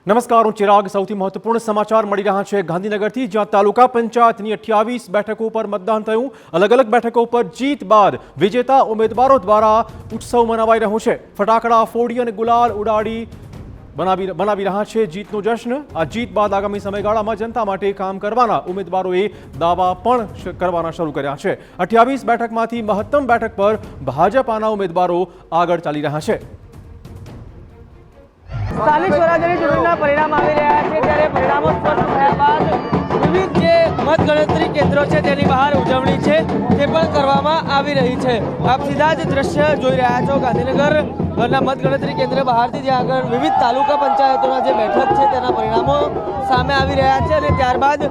નમસ્કાર, હું ચિરાગ. સૌથી મહત્વપૂર્ણ સમાચાર મળી રહ્યા છે ગાંધીનગરથી, જ્યાં તાલુકા પંચાયતની 28 બેઠકો પર મતદાન થયું. અલગ અલગ બેઠકો પર જીત બાદ વિજેતા ઉમેદવારો દ્વારા ઉત્સવ મનાવાઈ રહ્યો છે. ફટાકડા ફોડી અને ગુલાલ ઉડાડી બનાવી રહ્યા છે જીતનો જશ્ન. આ જીત બાદ આગામી સમયગાળામાં જનતા માટે કામ કરવાના ઉમેદવારોએ દાવા પણ કરવાના શરૂ કર્યા છે. 28 બેઠકમાંથી મહત્તમ બેઠક પર ભાજપાના ઉમેદવારો આગળ ચાલી રહ્યા છે. સ્થાનિક સ્વરાજ્યની ચૂંટણીના પરિણામ આવી રહ્યા છે, ત્યારે પરિણામો સ્પષ્ટ થયા બાદ વિવિધ જે મતગણતરી કેન્દ્રો છે તેની બહાર ઉજવણી છે તે પણ કરવામાં આવી રહી છે. આપ સીધા જ દ્રશ્ય જોઈ રહ્યા છો ગાંધીનગરના મતગણતરી કેન્દ્ર બહારથી, જ્યાં આગળ વિવિધ તાલુકા પંચાયતોના જે બેઠક છે તેના પરિણામો સામે આવી રહ્યા છે અને ત્યારબાદ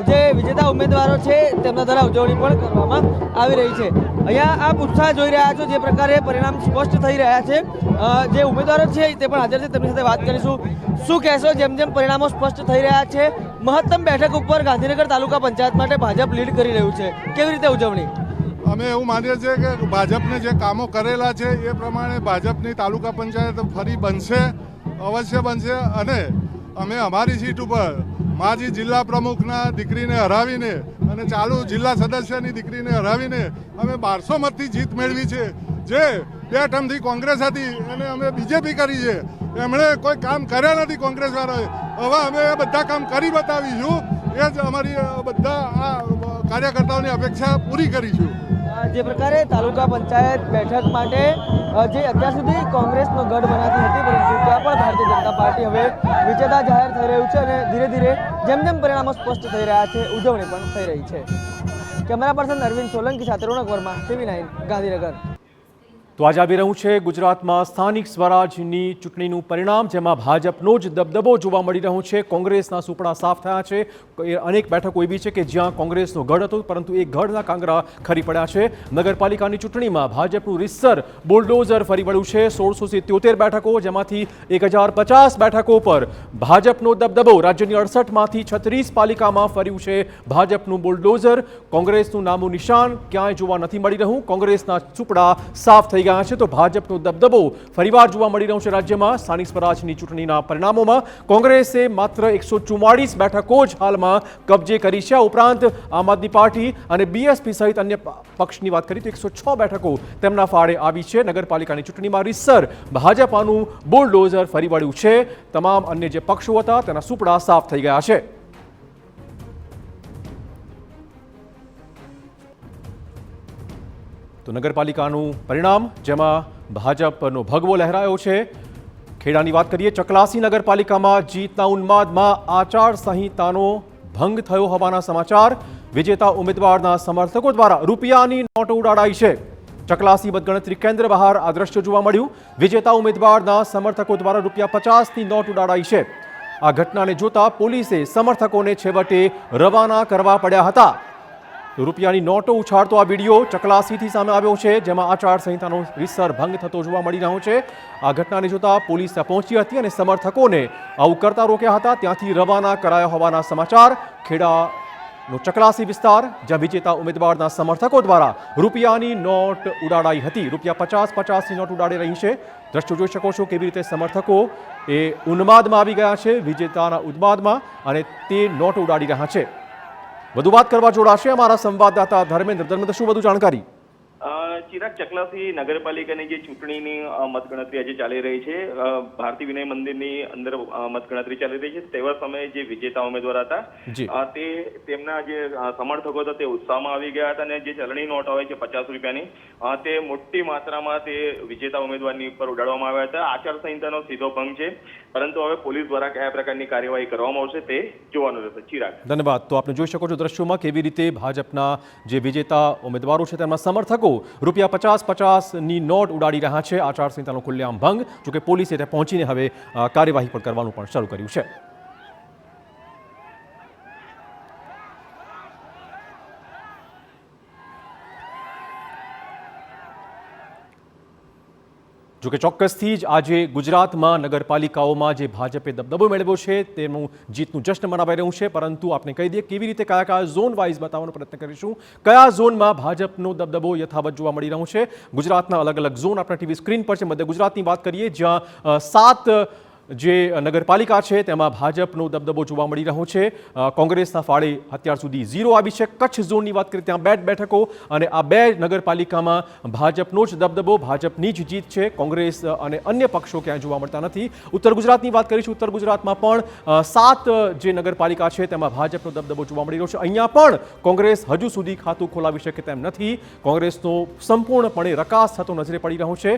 જે વિજેતા ઉમેદવારો છે તેમના દ્વારા ઉજવણી પણ કરવામાં આવી રહી છે. અહીંયા આપ ઉત્સાહ જોઈ રહ્યા છો, જે પ્રકારે પરિણામ સ્પષ્ટ થઈ રહ્યા છે. જે ઉમેદવારો છે તે પણ હાજર છે, તેમની સાથે વાત કરીશું. શું કહેશો, જેમ જેમ પરિણામો સ્પષ્ટ થઈ રહ્યા છે, મહત્તમ બેઠક ઉપર ગાંધીનગર તાલુકા પંચાયત માટે ભાજપ લીડ કરી રહ્યું છે, કેવી રીતે ઉજવણી? અમે એવું માનીએ છીએ કે ભાજપને જે કામો કરેલા છે એ પ્રમાણે ભાજપની તાલુકા પંચાયત ફરી બનશે, અવશ્ય બનશે. અને અમે અમારી સીટ ઉપર માજી જિલ્લા પ્રમુખના દીકરીને હરાવીને અને ચાલુ જિલ્લા સદસ્યની દીકરીને હરાવીને અમે 1200 મતથી જીત મેળવી છે. જે 2 ટર્મથી કોંગ્રેસ હતી અને અમે બીજેપી કરી છે. એમણે કોઈ કામ કર્યા નથી કોંગ્રેસવાળાએ. હવે અમે એ બધા કામ કરી બતાવીશું. એ જ અમારી બધા આ કાર્યકર્તાઓની અપેક્ષા પૂરી કરીશું. જે પ્રકારે તાલુકા પંચાયત બેઠક માટે જે અત્યાર સુધી કોંગ્રેસનો ગઢ બનાવતી હતી, પરંતુ ત્યાં પણ ભારતીય જનતા પાર્ટી હવે વિજેતા જાહેર થઈ રહ્યું છે અને ધીરે ધીરે જેમ જેમ પરિણામો સ્પષ્ટ થઈ રહ્યા છે, ઉજવણી પણ થઈ રહી છે. કેમેરા પર્સન અરવિંદ સોલંકી સાથે રોનક વર્મા, TV9 ગાંધીનગર. તો આજે આવી રહ્યું છે ગુજરાતમાં સ્થાનિક સ્વરાજની ચૂંટણીનું પરિણામ, જેમાં ભાજપનો જ દબદબો જોવા મળી રહ્યો છે. કોંગ્રેસના સુપડા સાફ થયા છે. અનેક બેઠકો એવી છે કે જ્યાં કોંગ્રેસનો ગઢ હતો, પરંતુ એ ગઢના કાંગરા ખરી પડ્યા છે. નગરપાલિકાની ચૂંટણીમાં ભાજપનું રીસર બુલડોઝર ફરી વળ્યું છે. 1673 બેઠકો, જેમાંથી 1050 બેઠકો પર ભાજપનો દબદબો. રાજ્યની 68માંથી 36 પાલિકામાં ફર્યું છે ભાજપનું બુલડોઝર. કોંગ્રેસનું નામું નિશાન ક્યાંય જોવા નથી મળી રહ્યું. કોંગ્રેસના સુપડા સાફ થઈ ગયા છે, તો ભાજપનો દબદબો ફરીવાર જોવા મળી રહ્યો છે રાજ્યમાં. સ્થાનિક સ્વરાજની ચૂંટણીના પરિણામોમાં કોંગ્રેસે માત્ર 144 બેઠકો જ હાલમાં કબજે કરી છે. આ ઉપરાંત આમ આદમી પાર્ટી અને બીએસપી સહિત અન્ય પક્ષની વાત કરીએ તો 106 બેઠકો તેમના ફાળે આવી છે. નગરપાલિકાની ચૂંટણીમાં રીતસર ભાજપાનું બુલડોઝર ફરી વળ્યું છે. તમામ અન્ય જે પક્ષો હતા તેના સુપડા સાફ થઈ ગયા છે. તો નગરપાલિકાનું પરિણામ, જેમાં ભાજપનો ભગવો લહેરાયો છે. ખેડાની વાત કરીએ, ચકલાસી નગરપાલિકામાં જીતના ઉન્માદમાં આચારસંહિતાનો ભંગ થયો હોવાના સમાચાર. વિજેતા ઉમેદવારના સમર્થકો દ્વારા રૂપિયાની નોટો ઉડાડાઈ છે. ચકલાસી મતગણતરી કેન્દ્ર બહાર આ દ્રશ્ય જોવા મળ્યું. વિજેતા ઉમેદવારના સમર્થકો દ્વારા ₹50ની નોટ ઉડાડાઈ છે. આ ઘટનાને જોતા પોલીસે સમર્થકોને છેવટે રવાના કરવા પડ્યા હતા. રૂપિયાની નોટો ઉછાળતો આ વિડીયો ચકલાસીથી સામે આવ્યો છે, જેમાં આચારસંહિતાનો રીતસર ભંગ થતો જોવા મળી રહ્યો છે. આ ઘટનાને જોતા પોલીસ ત્યાં પહોંચી હતી અને સમર્થકોને આવું કરતા રોક્યા હતા. ત્યાંથી રવાના કરાયા હોવાના સમાચાર. ખેડાનો ચકલાસી વિસ્તાર, જ્યાં વિજેતા ઉમેદવારના સમર્થકો દ્વારા રૂપિયાની નોટ ઉડાડાઈ હતી. ₹50-50ની નોટ ઉડાડી રહી છે. દ્રશ્યો જોઈ શકો છો કેવી રીતે સમર્થકો એ ઉન્માદમાં આવી ગયા છે, વિજેતાના ઉન્માદમાં, અને તે નોટ ઉડાડી રહ્યા છે. વધુ વાત કરવા જોડાશે અમારા સંવાદદાતા ધર્મેન્દ્ર. શું વધુ જાણકારી? ચિરાગ, ચકલાસી નગરપાલિકાની જે ચૂંટણીની મતગણતરી આજે ચાલી રહી છે, ભારતી વિનય મંદિરની અંદર મતગણતરી ચાલી રહી છે. તેવા સમયે જે વિજેતા ઉમેદવાર હતા તે તેમના જે સમર્થકો હતા તે ઉત્સાહમાં આવી ગયા હતા, અને જે ચલણી નોટ હોય છે ₹50ની, તે મોટી માત્રામાં તે વિજેતા ઉમેદવારની ઉપર ઉડાડવામાં આવ્યા હતા. આચારસંહિતાનો સીધો ભંગ છે, પરંતુ હવે પોલીસ દ્વારા કયા પ્રકારની કાર્યવાહી કરવામાં આવશે તે જોવાનું રહેશે. ચિરાગ, ધન્યવાદ. તો આપણે જોઈ શકો છો દ્રશ્યોમાં કેવી રીતે ભાજપના જે વિજેતા ઉમેદવારો છે તેમના સમર્થકો ₹50-50ની નોટ ઉડાડી રહ્યા છે. આચારસંહિતાનો ખુલ્લેઆમ ભંગ. જોકે પોલીસે ત્યાં પહોંચીને હવે કાર્યવાહી પણ કરવાનું પણ શરૂ કર્યું છે. જોકે ચોક્કસથી જ આજે ગુજરાતમાં નગરપાલિકાઓમાં જે ભાજપે દબદબો મેળવ્યો છે તેનું જીતનું જશ્ન મનાવાઈ રહ્યું છે. પરંતુ આપણે કહી દઈએ કેવી રીતે કયા કયા ઝોન વાઇઝ બતાવવાનો પ્રયત્ન કરીશું, કયા ઝોનમાં ભાજપનો દબદબો યથાવત જોવા મળી રહ્યો છે. ગુજરાતના અલગ અલગ ઝોન આપણા ટીવી સ્ક્રીન પર છે. મધ્ય ગુજરાતની વાત કરીએ, જ્યાં 7 જે નગરપાલિકા છે તેમાં ભાજપનો દબદબો જોવા મળી રહ્યો છે. કોંગ્રેસના ફાળે અત્યાર સુધી 0 આવી છે. કચ્છ ઝોનની વાત કરીએ ત્યાં 2 બેઠકો અને આ 2 નગરપાલિકામાં ભાજપનો જ દબદબો, ભાજપની જ જીત છે. કોંગ્રેસ અને અન્ય પક્ષો ક્યાંય જોવા મળતા નથી. ઉત્તર ગુજરાતની વાત કરીશું. ઉત્તર ગુજરાતમાં પણ 7 જે નગરપાલિકા છે તેમાં ભાજપનો દબદબો જોવા મળી રહ્યો છે. અહીંયા પણ કોંગ્રેસ હજુ સુધી ખાતું ખોલાવી શકે તેમ નથી. કોંગ્રેસનો સંપૂર્ણપણે રકાસ થતો નજરે પડી રહ્યો છે.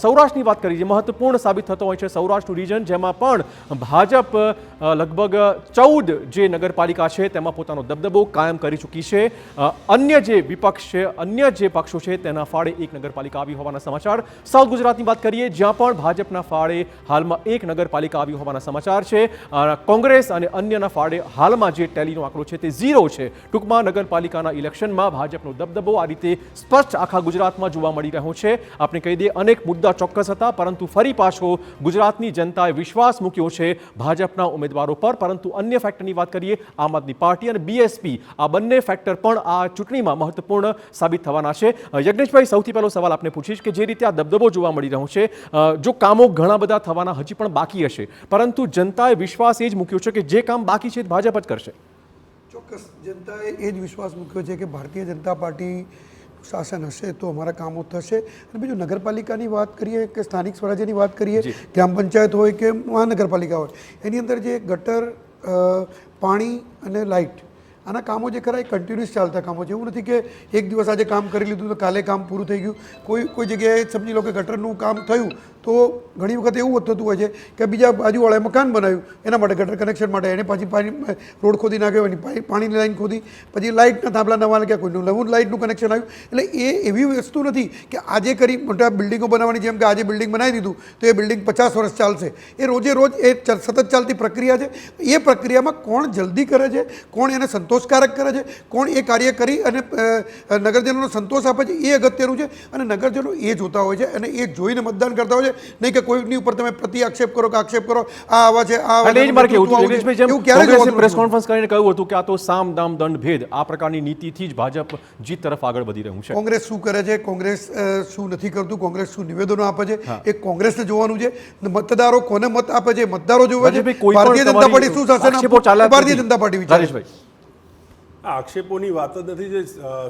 સૌરાષ્ટ્રની વાત કરીએ, મહત્વપૂર્ણ સાબિત થતો હોય છે સૌરાષ્ટ્રનું રીજન, જેમાં પણ ભાજપ લગભગ 14 જે નગરપાલિકા છે તેમાં પોતાનો દબદબો કાયમ કરી ચૂકી છે. અન્ય જે વિપક્ષ છે, અન્ય જે પક્ષો છે તેના ફાળે 1 નગરપાલિકા આવી હોવાના સમાચાર. સાઉથ ગુજરાતની વાત કરીએ, જ્યાં પણ ભાજપના ફાળે હાલમાં 1 નગરપાલિકા આવી હોવાના સમાચાર છે. કોંગ્રેસ અને અન્યના ફાળે હાલમાં જે ટેલીનો આંકડો છે તે 0 છે. ટૂંકમાં નગરપાલિકાના ઇલેક્શનમાં ભાજપનો દબદબો આ રીતે સ્પષ્ટ આખા ગુજરાતમાં જોવા મળી રહ્યો છે. આપણે કહી દઈએ, અનેક મુદ્દા ચોક્કસ હતા, પરંતુ ફરી પાછો ગુજરાતની જનતાએ વિશ્વાસ મૂક્યો છે ભાજપના ઉમેદવારો પર. પરંતુ અન્ય ફેક્ટરની વાત કરીએ, આમ આદમી પાર્ટી અને બીએસપી, આ બંને ફેક્ટર પણ આ ચૂંટણીમાં મહત્વપૂર્ણ સાબિત થવાના છે. યજ્ઞેશભાઈ, સૌથી પહેલો સવાલ આપને પૂછીશ કે જે રીતે આ દબદબો જોવા મળી રહ્યો છે, જો કામો ઘણા બધા થવાના હજી પણ બાકી હશે, પરંતુ જનતાએ વિશ્વાસ એ જ મૂક્યો છે કે જે કામ બાકી છે ભાજપ જ કરશે. ચોક્કસ જનતાએ એ જ વિશ્વાસ મૂક્યો છે કે ભારતીય જનતા પાર્ટી શાસન હશે તો અમારા કામો થશે. અને બીજું નગરપાલિકાની વાત કરીએ કે સ્થાનિક સ્વરાજ્યની વાત કરીએ, ગ્રામ પંચાયત હોય કે મહાનગરપાલિકા હોય, એની અંદર જે ગટર, પાણી અને લાઇટ, આના કામો જે ખરા એ કન્ટિન્યુઅસ ચાલતા કામો છે. એવું નથી કે એક દિવસ આજે કામ કરી લીધું તો કાલે કામ પૂરું થઈ ગયું. કોઈ જગ્યાએ સમજી લો કે ગટરનું કામ થયું તો ઘણી વખત એવું થતું હોય છે કે બીજા બાજુવાળાએ મકાન બનાવ્યું, એના માટે ગટર કનેક્શન માટે એને પછી પાણી રોડ ખોદી નાખ્યો, એની પાણીની લાઈન ખોદી, પછી લાઇટના થાંભલા નવા લાગ્યા, કોઈનું નવું લાઇટનું કનેક્શન આવ્યું. એટલે એ એવી વસ્તુ નથી કે આજે કરી મોટા બિલ્ડિંગો બનાવવાની, જેમ કે આજે બિલ્ડિંગ બનાવી દીધું તો એ બિલ્ડિંગ 50 વર્ષ ચાલશે. એ રોજે રોજ એ સતત ચાલતી પ્રક્રિયા છે. એ પ્રક્રિયામાં કોણ જલ્દી કરે છે, કોણ એને સંતોષકારક કરે છે, કોણ એ કાર્ય કરી અને નગરજનોનો સંતોષ આપે છે, એ અગત્યનું છે. અને નગરજનો એ જોતા હોય છે અને એ જોઈને મતદાન કરતા હોય છે. નહીં કે કોઈની ઉપર તમે પ્રતિ આક્ષેપ કરો કે આક્ષેપ કરો, આ આવા છે, આ પ્રેસ કોન્ફરન્સ કરીને કહ્યું હતું કે આ તો સામ દામ દંડ ભેદ, આ પ્રકારની નીતિથી જ ભાજપ જીત તરફ આગળ વધી રહ્યું છે. કોંગ્રેસ શું કરે છે, કોંગ્રેસ શું નથી કરતું, કોંગ્રેસ શું નિવેદનો આપે છે, એ કોંગ્રેસને જોવાનું છે. મતદારો કોને મત આપે છે, મતદારો જોવે છે. ભારતીય જનતા પાર્ટી શું શાસન, ભારતીય જનતા પાર્ટી વિચારે. આ આક્ષેપોની વાત જ નથી. જે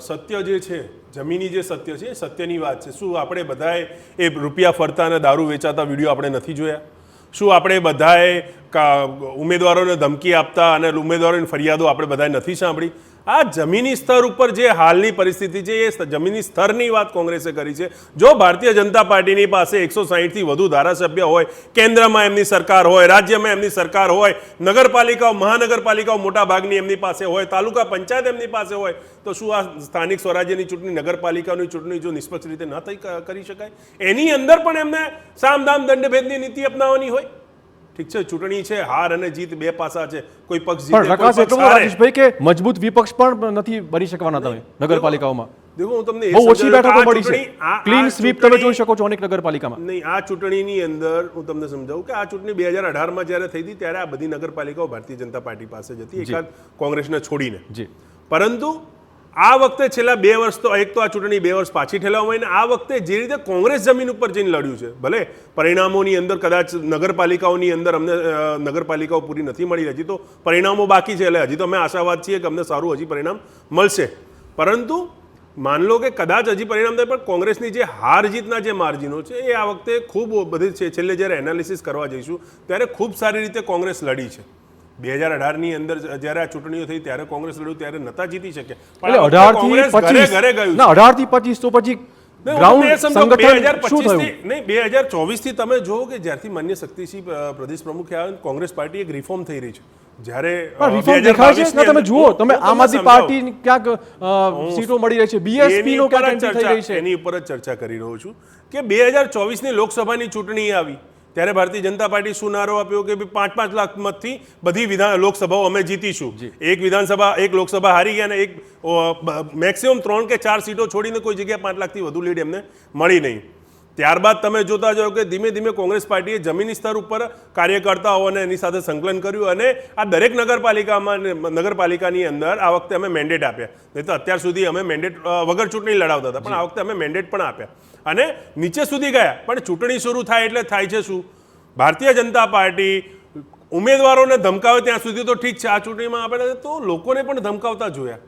સત્ય જે છે, જમીની જે સત્ય છે, એ સત્યની વાત છે. શું આપણે બધાએ એ રૂપિયા ફરતા અને દારૂ વેચાતા વિડીયો આપણે નથી જોયા? શું આપણે બધાએ ઉમેદવારોને ધમકી આપતા અને ઉમેદવારોની ફરિયાદો આપણે બધાએ નથી સાંભળી? આ જમીની સ્તર ઉપર જે હાલની પરિસ્થિતિ છે એ જમીની સ્તરની વાત કોંગ્રેસે કરી છે. જો ભારતીય જનતા પાર્ટીની પાસે 160થી વધુ ધારાસભ્ય હોય, કેન્દ્રમાં એમની સરકાર હોય, રાજ્યમાં એમની સરકાર હોય, નગરપાલિકાઓ, મહાનગરપાલિકાઓ મોટા ભાગની એમની પાસે હોય, તાલુકા પંચાયત એમની પાસે હોય, તો શું આ સ્થાનિક સ્વરાજ્યની ચૂંટણી, નગરપાલિકાની ચૂંટણી જો નિષ્પક્ષ રીતે ન કરી શકાય? એની અંદર પણ એમને સામદામ દંડભેદની નીતિ અપનાવવાની હોય? ઠીક છે, ચૂંટણી છે, હાર અને જીત બે પાસા છે. કોઈ પક્ષ જીતે, રાજેશભાઈ, કે મજબૂત વિપક્ષ પણ નથી બની શકવાના તમે નગરપાલિકાઓમાં. દેખો, હું તમને બહુ ઓછી બેઠકો મળી છે. ક્લીન સ્વીપ તમે જોઈ શકો છો અનેક નગરપાલિકામાં. નહીં, આ ચૂંટણીની અંદર હું તમને સમજાવું કે આ ચૂંટણી 2018માં જ્યારે થઈ હતી ત્યારે આ બધી નગરપાલિકાઓ ભારતીય જનતા પાર્ટી પાસે જ હતી, એકાદ કોંગ્રેસને છોડીને. પરંતુ આ વખતે છેલ્લા 2 વર્ષ તો એક તો આ ચૂંટણી 2 વર્ષ પાછી ઠેલાવવામાં આવી. આ વખતે જે રીતે કોંગ્રેસ જમીન ઉપર જઈને લડ્યું છે, ભલે પરિણામોની અંદર કદાચ નગરપાલિકાઓની અંદર અમને નગરપાલિકાઓ પૂરી નથી મળી, હજી તો પરિણામો બાકી છે. એટલે હજી તો અમે આશાવાદ છીએ કે અમને સારું હજી પરિણામ મળશે. પરંતુ માન લો કે કદાચ હજી પરિણામ થાય, પણ કોંગ્રેસની જે હાર જીતના જે માર્જિનો છે એ આ વખતે ખૂબ બધી છે. છેલ્લે જ્યારે એનાલિસિસ કરવા જઈશું ત્યારે ખૂબ સારી રીતે કોંગ્રેસ લડી છે. 2018ની અંદર જ્યારે આ ચૂંટણીઓ થઈ ત્યારે કોંગ્રેસ લડ્યું, ત્યારે નતા જીતી શકે. પણ 18 થી 25 ઘરે ગયું. ના, 18 થી 25 તો પછી ગ્રાઉન્ડ સંગઠન શું થયું? નહીં, 2024 થી તમે જુઓ કે જ્યારથી માન્ય શક્તિસિંહ પ્રદેશ પ્રમુખ આવ્યા, કોંગ્રેસ પાર્ટી એક રિફોર્મ થઈ રહી છે. જ્યારે રિફોર્મ દેખાય છે, તમે જુઓ, તમે આમ આદમી પાર્ટી ક્યાંક સીટો મળી રહી છે, બીએસપી નો ક્યાંક થઈ રહી છે. એની ઉપર જ ચર્ચા કરી રહ્યો છું કે 2024ની લોકસભાની ચૂંટણી આવી ત્યારે ભારતીય જનતા પાર્ટી શું નારો આપ્યો કે 5-5 લાખ મતથી બધી લોકસભાઓ અમે જીતીશું. એક લોકસભા હારી ગયા અને એક મેક્સિમમ 3 કે 4 સીટો છોડીને કોઈ જગ્યાએ 5 લાખથી વધુ લીડ એમને મળી નહીં. ત્યારબાદ તમે જોતા જાઓ કે ધીમે ધીમે કોંગ્રેસ પાર્ટીએ જમીની સ્તર ઉપર કાર્યકર્તાઓને એની સાથે સંકલન કર્યું અને આ દરેક નગરપાલિકાની અંદર આ વખતે અમે મેન્ડેટ આપ્યા. નહીં તો અત્યાર સુધી અમે મેન્ડેટ વગર ચૂંટણી લડાવતા હતા, પણ આ વખતે અમે મેન્ડેટ પણ આપ્યા અને નીચે સુધી ગયા. પણ ચૂંટણી શરૂ થાય એટલે થાય છે શું? ભારતીય જનતા પાર્ટી ઉમેદવારોને ધમકાવે ત્યાં સુધી તો ઠીક છે, આ ચૂંટણીમાં આપણે તો લોકોને પણ ધમકાવતા જોયા,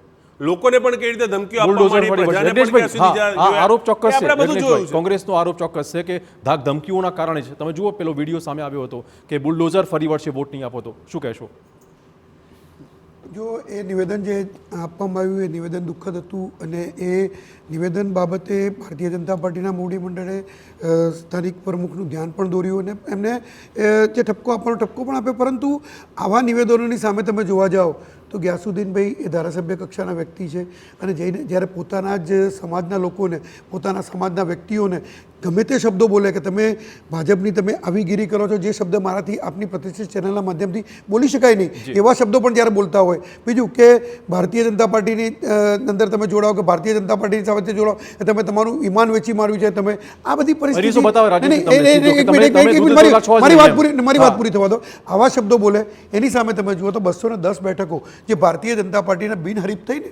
લોકોને પણ કેવી રીતે ધમકીઓ આપવા માંડી, પ્રજાને પણ ક્યાં સુધી જોયા. આરોપ ચોક્કસ છે, આપણે બધું જોયું છે. કોંગ્રેસનો આરોપ ચોક્કસ છે કે ધાક ધમકીઓના કારણે છે. તમે જુઓ પેલો વિડીયો સામે આવ્યો હતો કે બુલડોઝર ફરી વળશે વોટ નહીં આપો તો, શું કહેશો? જો એ નિવેદન જે આપવામાં આવ્યું એ નિવેદન દુઃખદ હતું અને એ નિવેદન બાબતે ભારતીય જનતા પાર્ટીના મોવડી મંડળે સ્થાનિક પ્રમુખનું ધ્યાન પણ દોર્યું અને એમને જે ઠપકો આપવાનો ઠપકો પણ આપ્યો. પરંતુ આવા નિવેદનોની સામે તમે જોવા જાઓ તો ગ્યાસુદ્દીનભાઈ એ ધારાસભ્ય કક્ષાના વ્યક્તિ છે અને જઈને જ્યારે પોતાના જ સમાજના લોકોને, પોતાના સમાજના વ્યક્તિઓને ગમે તે શબ્દો બોલે કે તમે ભાજપની તમે આવીગીરી કરો છો, જે શબ્દ મારાથી આપની પ્રતિષ્ઠિત ચેનલના માધ્યમથી બોલી શકાય નહીં, એવા શબ્દો પણ જ્યારે બોલતા હોય. બીજું કે ભારતીય જનતા પાર્ટીની અંદર તમે જોડાઓ કે ભારતીય જનતા પાર્ટીની સાથે જોડાઓ, તમે તમારું ઈમાન વેચી માર્યું છે, તમે આ બધી પરિસ્થિતિ, મારી વાત પૂરી થવા દો. આવા શબ્દો બોલે એની સામે તમે જુઓ તો 210 બેઠકો જે ભારતીય જનતા પાર્ટીના બિનહરીફ થઈને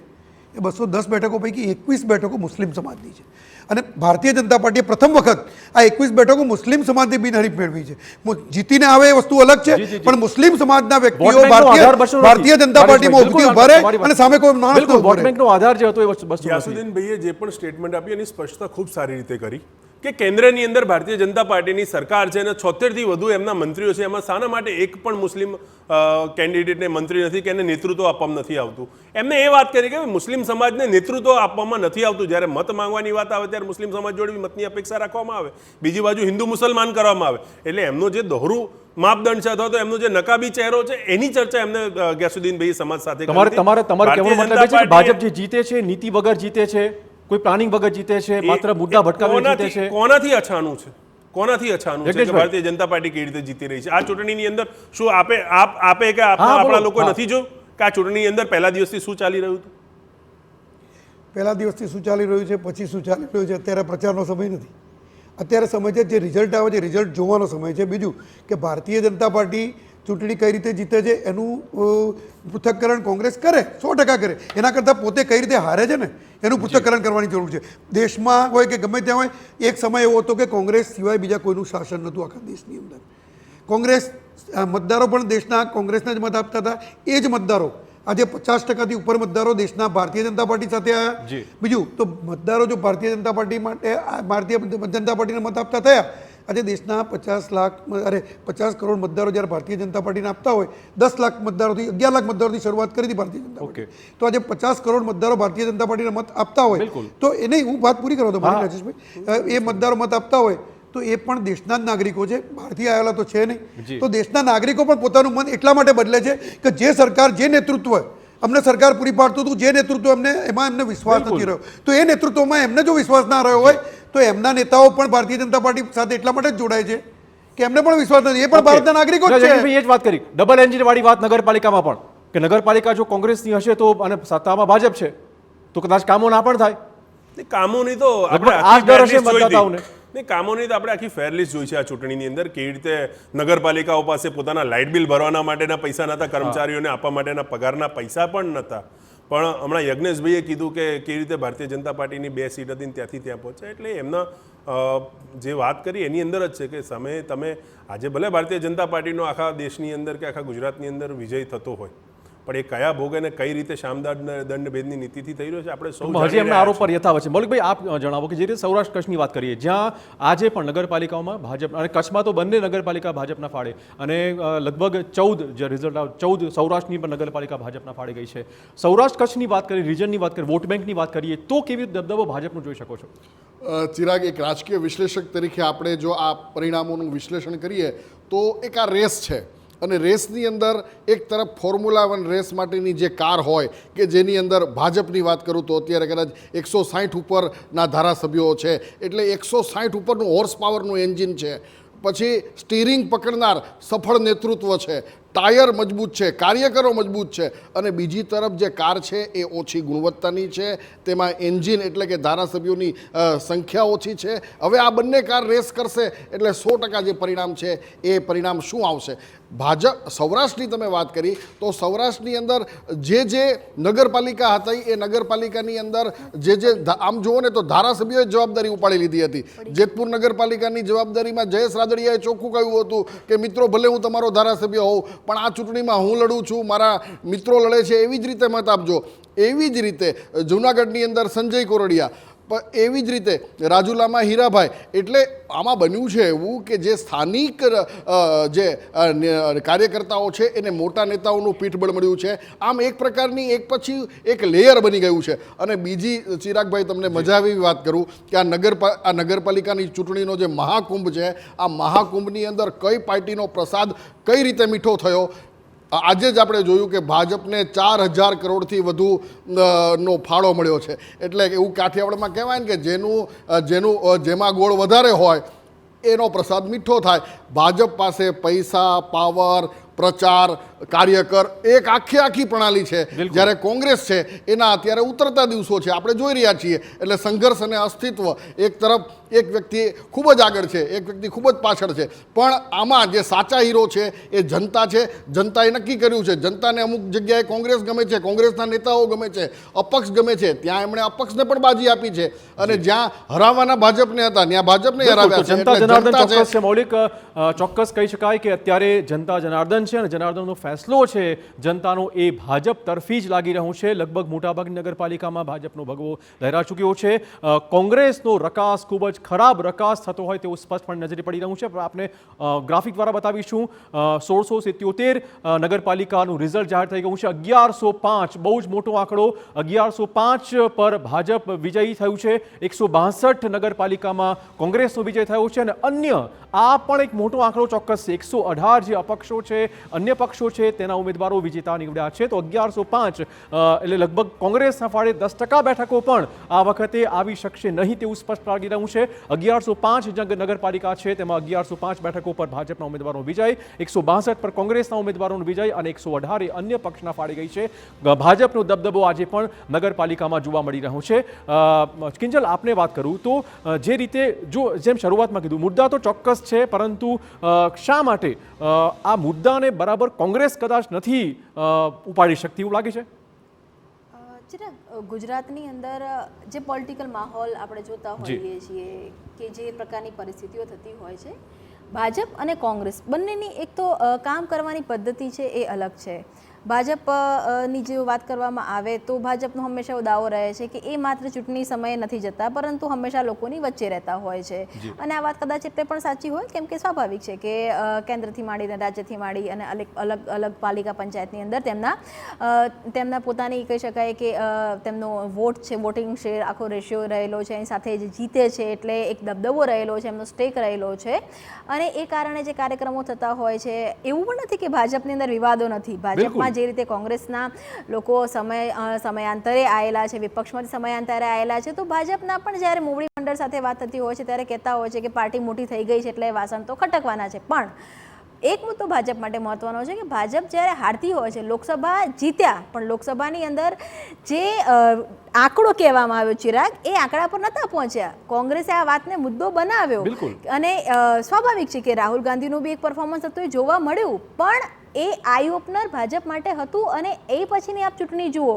એ 210 બેઠકો પૈકી 21 બેઠકો મુસ્લિમ સમાજની છે અને ભારતીય જનતા પાર્ટીએ પ્રથમ વખત આ 21 બેઠકો મુસ્લિમ સમાજની બિનહરીફ મેળવી છે. જીતીને આવે એ વસ્તુ અલગ છે, પણ મુસ્લિમ સમાજના વ્યક્તિઓ ભારતીય જનતા પાર્ટીમાં ઉભા રહે અને સામે કોઈ માણસ વોટ બેંકનો આધાર જે હતો એ વસ્તુ ગ્યાસુદ્દીનભાઈએ જે પણ સ્ટેટમેન્ટ આપી એની સ્પષ્ટતા ખૂબ સારી રીતે કરી કે કેન્દ્રની અંદર ભારતીય જનતા પાર્ટીની સરકાર છે અને 76થી વધુ એમના મંત્રીઓ છે, એમાં શાના માટે એક પણ મુસ્લિમ કેન્ડિડેટને મંત્રી નથી કે એને નેતૃત્વ આપવામાં નથી આવતું. એમને એ વાત કરી કે મુસ્લિમ સમાજને નેતૃત્વ આપવામાં નથી આવતું. જ્યારે મત માંગવાની વાત આવે ત્યારે મુસ્લિમ સમાજ જોડે મતની અપેક્ષા રાખવામાં આવે, બીજી બાજુ હિન્દુ મુસલમાન કરવામાં આવે. એટલે એમનો જે દોહરું માપદંડ છે અથવા તો એમનો જે નકાબી ચહેરો છે એની ચર્ચા એમને ગ્યાસુદ્દીનભાઈ સમાજ સાથે કરી. તમારે કહેવાનો મતલબ છે કે ભાજપ જે જીતે છે નીતિ વગર જીતે છે, કોઈ પ્લાનિંગ વગર જીતે છે, માત્ર મુદ્દા ભટકાવીને જીતે છે. કોનાથી અછાણું છે, કોનાથી અછાણું છે કે ભારતીય જનતા પાર્ટી કેવી રીતે જીતી રહી છે આ ચૂંટણીની અંદર? શું આપે કે આપણા લોકો નથી જોયું કે આ ચૂંટણીની અંદર પહેલા દિવસથી શું ચાલી રહ્યું હતું? પહેલા દિવસથી શું ચાલી રહ્યું છે, પછી શું ચાલી રહ્યું છે, અત્યારે પ્રચારનો સમય નથી. અત્યારે સમય છે જે રિઝલ્ટ આવે છે, રિઝલ્ટ જોવાનો સમય છે. બીજું કે ભારતીય જનતા પાર્ટી ચૂંટણી કઈ રીતે જીતે છે એનું પૃથ્થકરણ કોંગ્રેસ કરે, 100% કરે. એના કરતાં પોતે કઈ રીતે હારે છે ને એનું પૃથ્થકરણ કરવાની જરૂર છે. દેશમાં હોય કે ગમે ત્યાં હોય, એક સમય એવો હતો કે કોંગ્રેસ સિવાય બીજા કોઈનું શાસન નહોતું આખા દેશની અંદર. કોંગ્રેસ મતદારો પણ દેશના કોંગ્રેસના જ મત આપતા હતા. એ જ મતદારો આજે 50%થી ઉપર મતદારો દેશના ભારતીય જનતા પાર્ટી સાથે આવ્યા. બીજું તો મતદારો જો ભારતીય જનતા પાર્ટી માટે ભારતીય જનતા પાર્ટીને મત આપતા થયા, આજે દેશના 50 કરોડ મતદારો જ્યારે ભારતીય જનતા પાર્ટીને આપતા હોય, 10 લાખ મતદારોથી 11 લાખ મતદારોથી શરૂઆત કરી હતી ભારતીય જનતા પાર્ટી. તો આજે 50 કરોડ મતદારો ભારતીય જનતા પાર્ટીને મત આપતા હોય તો એને હું વાત પૂરી કરવા દો મારી રાજેશભાઈ, એ મતદારો મત આપતા હોય તો એ પણ દેશના જ નાગરિકો છે, ભારતીય આવેલા તો છે નહીં. તો દેશના નાગરિકો પણ પોતાનું મન એટલા માટે બદલે છે કે જે સરકાર, જે નેતૃત્વ અમને સરકાર પૂરી પાડતું હતું, જે નેતૃત્વ એમાં એમને વિશ્વાસ નથી રહ્યો, તો એ નેતૃત્વમાં એમને જો વિશ્વાસ ના રહ્યો હોય તો એમના નેતાઓ પણ ભારતીય જનતા પાર્ટી સાથે એટલા માટે જ જોડાય છે કે એમને પણ વિશ્વાસ નથી. એ પણ ભારતના નાગરિકો જ છે. એ જ વાત કરી ડબલ એન્જિન વાળી વાત નગરપાલિકામાં પણ, કે નગરપાલિકા જો કોંગ્રેસની હશે તો અને સત્તામાં ભાજપ છે તો કદાચ કામો ના પણ થાય. કામોની તો કામોની તો આપણે આખી ફેર લિસ્ટ જોઈ છે આ ચૂંટણીની અંદર. કેવી રીતે નગરપાલિકાઓ પાસે પોતાના લાઇટ બિલ ભરવાના માટેના પૈસા નહોતા, કર્મચારીઓને આપવા માટેના પગારના પૈસા પણ નહોતા. પણ હમણાં યજ્ઞેશભાઈએ કીધું કે કેવી રીતે ભારતીય જનતા પાર્ટીની 2 સીટ હતી ત્યાંથી ત્યાં પહોંચ્યા. એટલે એમના જે વાત કરી એની અંદર જ છે કે તમે આજે ભલે ભારતીય જનતા પાર્ટીનો આખા દેશની અંદર કે આખા ગુજરાતની અંદર વિજય થતો હોય, પણ એ કયા ભોગે ને કઈ રીતે શાનદાર દંડભેદની નીતિથી થઈ રહ્યો છે આપણે સૌ હજી એમના આરોપ પર યથાવત છે. મૌલિકભાઈ આપ જણાવો કે જે રીતે સૌરાષ્ટ્ર કચ્છની વાત કરીએ, જ્યાં આજે પણ નગરપાલિકાઓમાં ભાજપ અને કચ્છમાં તો બંને નગરપાલિકા ભાજપના ફાળે અને લગભગ 14 જે રિઝલ્ટ 14 સૌરાષ્ટ્રની પણ નગરપાલિકા ભાજપના ફાળે ગઈ છે. સૌરાષ્ટ્ર કચ્છની વાત કરીએ, રિજનની વાત કરીએ, વોટ બેંકની વાત કરીએ તો કેવી દબદબો ભાજપનું જોઈ શકો છો? ચિરાગ, એક રાજકીય વિશ્લેષક તરીકે આપણે જો આ પરિણામોનું વિશ્લેષણ કરીએ તો એક આ રેસ છે અને રેસની અંદર એક તરફ ફોર્મ્યુલા 1 રેસ માટેની જે કાર હોય કે જેની અંદર ભાજપની વાત કરું તો અત્યારે કદાચ 160 ઉપરના ધારાસભ્યો છે, એટલે 160 ઉપરનું હોર્સ પાવરનું એન્જિન છે. પછી સ્ટીરિંગ પકડનાર સફળ નેતૃત્વ છે, ટાયર મજબૂત છે, કાર્યકરો મજબૂત છે, અને બીજી તરફ જે કાર છે એ ઓછી ગુણવત્તાની છે, તેમાં એન્જિન એટલે કે ધારાસભ્યોની સંખ્યા ઓછી છે. હવે આ બંને કાર રેસ કરશે એટલે 100% જે પરિણામ છે એ પરિણામ શું આવશે? ભાજપ સૌરાષ્ટ્રની તમે વાત કરી તો સૌરાષ્ટ્રની અંદર જે નગરપાલિકા હતી એ નગરપાલિકાની અંદર જે આમ જુઓ ને તો ધારાસભ્યોએ જવાબદારી ઉપાડી લીધી હતી. જેતપુર નગરપાલિકાની જવાબદારીમાં જયેશ રાદડિયાએ ચોખ્ખું કહ્યું હતું કે મિત્રો ભલે હું તમારો ધારાસભ્ય હોઉં પણ આ ચૂંટણીમાં હું લડું છું, મારા મિત્રો લડે છે, એવી જ રીતે મત આપજો. એવી જ રીતે જૂનાગઢની અંદર સંજય કોરડિયા, એવી જ રીતે રાજુલામાં હીરાભાઈ. એટલે આમાં બન્યું છે એવું કે જે સ્થાનિક જે કાર્યકર્તાઓ છે એને મોટા નેતાઓનું પીઠબળ મળ્યું છે. આમ એક પ્રકારની એક પછી એક લેયર બની ગયું છે. અને બીજી ચિરાગભાઈ તમને મજા આવી વાત કરું કે આ નગરપાલિકાની ચૂંટણીનો જે મહાકુંભ છે, આ મહાકુંભની અંદર કઈ પાર્ટીનો પ્રસાદ કઈ રીતે મીઠો થયો. આજે જ આપણે જોયું કે ભાજપને 4000 કરોડથી વધુ નો ફાળો મળ્યો છે. એટલે એવું કાઠિયાવાડમાં કહેવાય ને કે જેમાં ગોળ વધારે હોય એનો પ્રસાદ મીઠો થાય. ભાજપ પાસે પૈસા, પાવર, પ્રચાર, કાર્યકર, એક આખી પ્રણાલી છે. જ્યારે કોંગ્રેસ છે એના અત્યારે ઉતરતા દિવસો છે, આપણે જોઈ રહ્યા છીએ. એટલે સંઘર્ષ અને અસ્તિત્વ, એક તરફ એક વ્યક્તિ ખૂબ જ આગળ છે, એક વ્યક્તિ ખૂબ જ પાછળ છે. પણ આમાં જે સાચા હીરો છે એ જનતા છે. જનતાએ નક્કી કર્યું છે. જનતાને અમુક જગ્યાએ કોંગ્રેસ ગમે છે, કોંગ્રેસના નેતાઓ ગમે છે, અપક્ષ ગમે છે, ત્યાં એમણે અપક્ષને પણ બાજી આપી છે. અને જ્યાં હરાવવાના ભાજપને હતા ત્યાં ભાજપને હરાવ્યા છે. જનતા જનાર્દન ચોક્કસ છે મૌલિક, ચોક્કસ કહી શકાય કે અત્યારે જનતા જનાર્દન છે અને જનાર્દનનો ફેસલો છે જનતાનો એ ભાજપ તરફી જ લાગી રહ્યું છે. લગભગ મોટાભાગની નગરપાલિકામાં ભાજપનો ભગવો લહેરા ચૂક્યો છે. કોંગ્રેસનો રકાસ ખૂબ જ ખરાબ રકાસ થતો હોય તેવું સ્પષ્ટપણે નજરે પડી રહ્યું છે. આપણે ગ્રાફિક દ્વારા બતાવીશું. 1677 નગરપાલિકાનું રિઝલ્ટ જાહેર થઈ ગયું છે. 1105 બહુ જ મોટો આંકડો. 1105 પર ભાજપ વિજયી થયું છે. 162 નગરપાલિકામાં કોંગ્રેસનો વિજય થયો છે. અને અન્ય આ પણ એક મોટો આંકડો ચોક્કસ છે. 118 જે અપક્ષો છે, અન્ય પક્ષો છે, તેના ઉમેદવારો વિજેતા નીવડ્યા છે. તો 1105 એટલે લગભગ કોંગ્રેસના ફાળે 10% બેઠકો પણ આ વખતે આવી શકશે નહીં તેવું સ્પષ્ટ લાગી રહ્યું છે. 1105 નગરપાલિકા છે, તેમાં 1105 બેઠકો પર ભાજપના ઉમેદવારોનો વિજય, 162 પર કોંગ્રેસના ઉમેદવારોનો વિજય અને 118 અન્ય પક્ષના ફાળે ગઈ છે. ભાજપનો દબદબો આજે પણ નગરપાલિકામાં જોવા મળી રહ્યો છે. કિંજલ, આપને વાત કરું તો જે રીતે જેમ શરૂઆતમાં કીધું, મુદ્દા તો ચોક્કસ છે, પરંતુ શા માટે આ મુદ્દાને બરાબર કોંગ્રેસ કદાચ નથી ઉપાડી શકતી એવું લાગે છે? ગુજરાતની અંદર જે પોલિટિકલ માહોલ આપણે જોતા હોઈએ છીએ કે જે પ્રકારની પરિસ્થિતિઓ થતી હોય છે, ભાજપ અને કોંગ્રેસ બંનેની એક તો કામ કરવાની પદ્ધતિ છે એ અલગ છે. ભાજપની જો વાત કરવામાં આવે તો ભાજપનો હંમેશા એવો દાવો રહે છે કે એ માત્ર ચૂંટણી સમયે નથી જતા, પરંતુ હંમેશા લોકોની વચ્ચે રહેતા હોય છે. અને આ વાત કદાચ એટલે પણ સાચી હોય કેમ કે સ્વાભાવિક છે કે કેન્દ્રથી માંડીને રાજ્યથી માંડી અને અલગ અલગ પાલિકા પંચાયતની અંદર તેમના પોતાની કહી શકાય કે તેમનો વોટ છે, વોટિંગ શેર આખો રેશિયો રહેલો છે, એની સાથે જે જીતે છે એટલે એક દબદબો રહેલો છે, એમનો સ્ટેક રહેલો છે. અને એ કારણે જે કાર્યક્રમો થતા હોય છે, એવું પણ નથી કે ભાજપની અંદર વિવાદો નથી. ભાજપમાં જે રીતે કોંગ્રેસના લોકો સમયાંતરે આવેલા છે, વિપક્ષમાંથી સમયાંતરે આવેલા છે, તો ભાજપના પણ જ્યારે મોવડી મંડળ સાથે વાત થતી હોય છે ત્યારે કહેતા હોય છે કે પાર્ટી મોટી થઈ ગઈ છે એટલે વાસણ તો ખટકવાના છે. પણ એક મુદ્દો ભાજપ માટે મહત્વનો છે કે ભાજપ જ્યારે હારતી હોય છે, લોકસભા જીત્યા પણ લોકસભાની અંદર જે આંકડો કહેવામાં આવ્યો ચિરાગ, એ આંકડા પર નતા પહોંચ્યા. કોંગ્રેસે આ વાતને મુદ્દો બનાવ્યો અને સ્વાભાવિક છે કે રાહુલ ગાંધીનું બી એક પરફોર્મન્સ હતું એ જોવા મળ્યું, પણ એ આઈ ઓપનર ભાજપ માટે હતું. અને એ પછીની આપ ચૂંટણી જુઓ,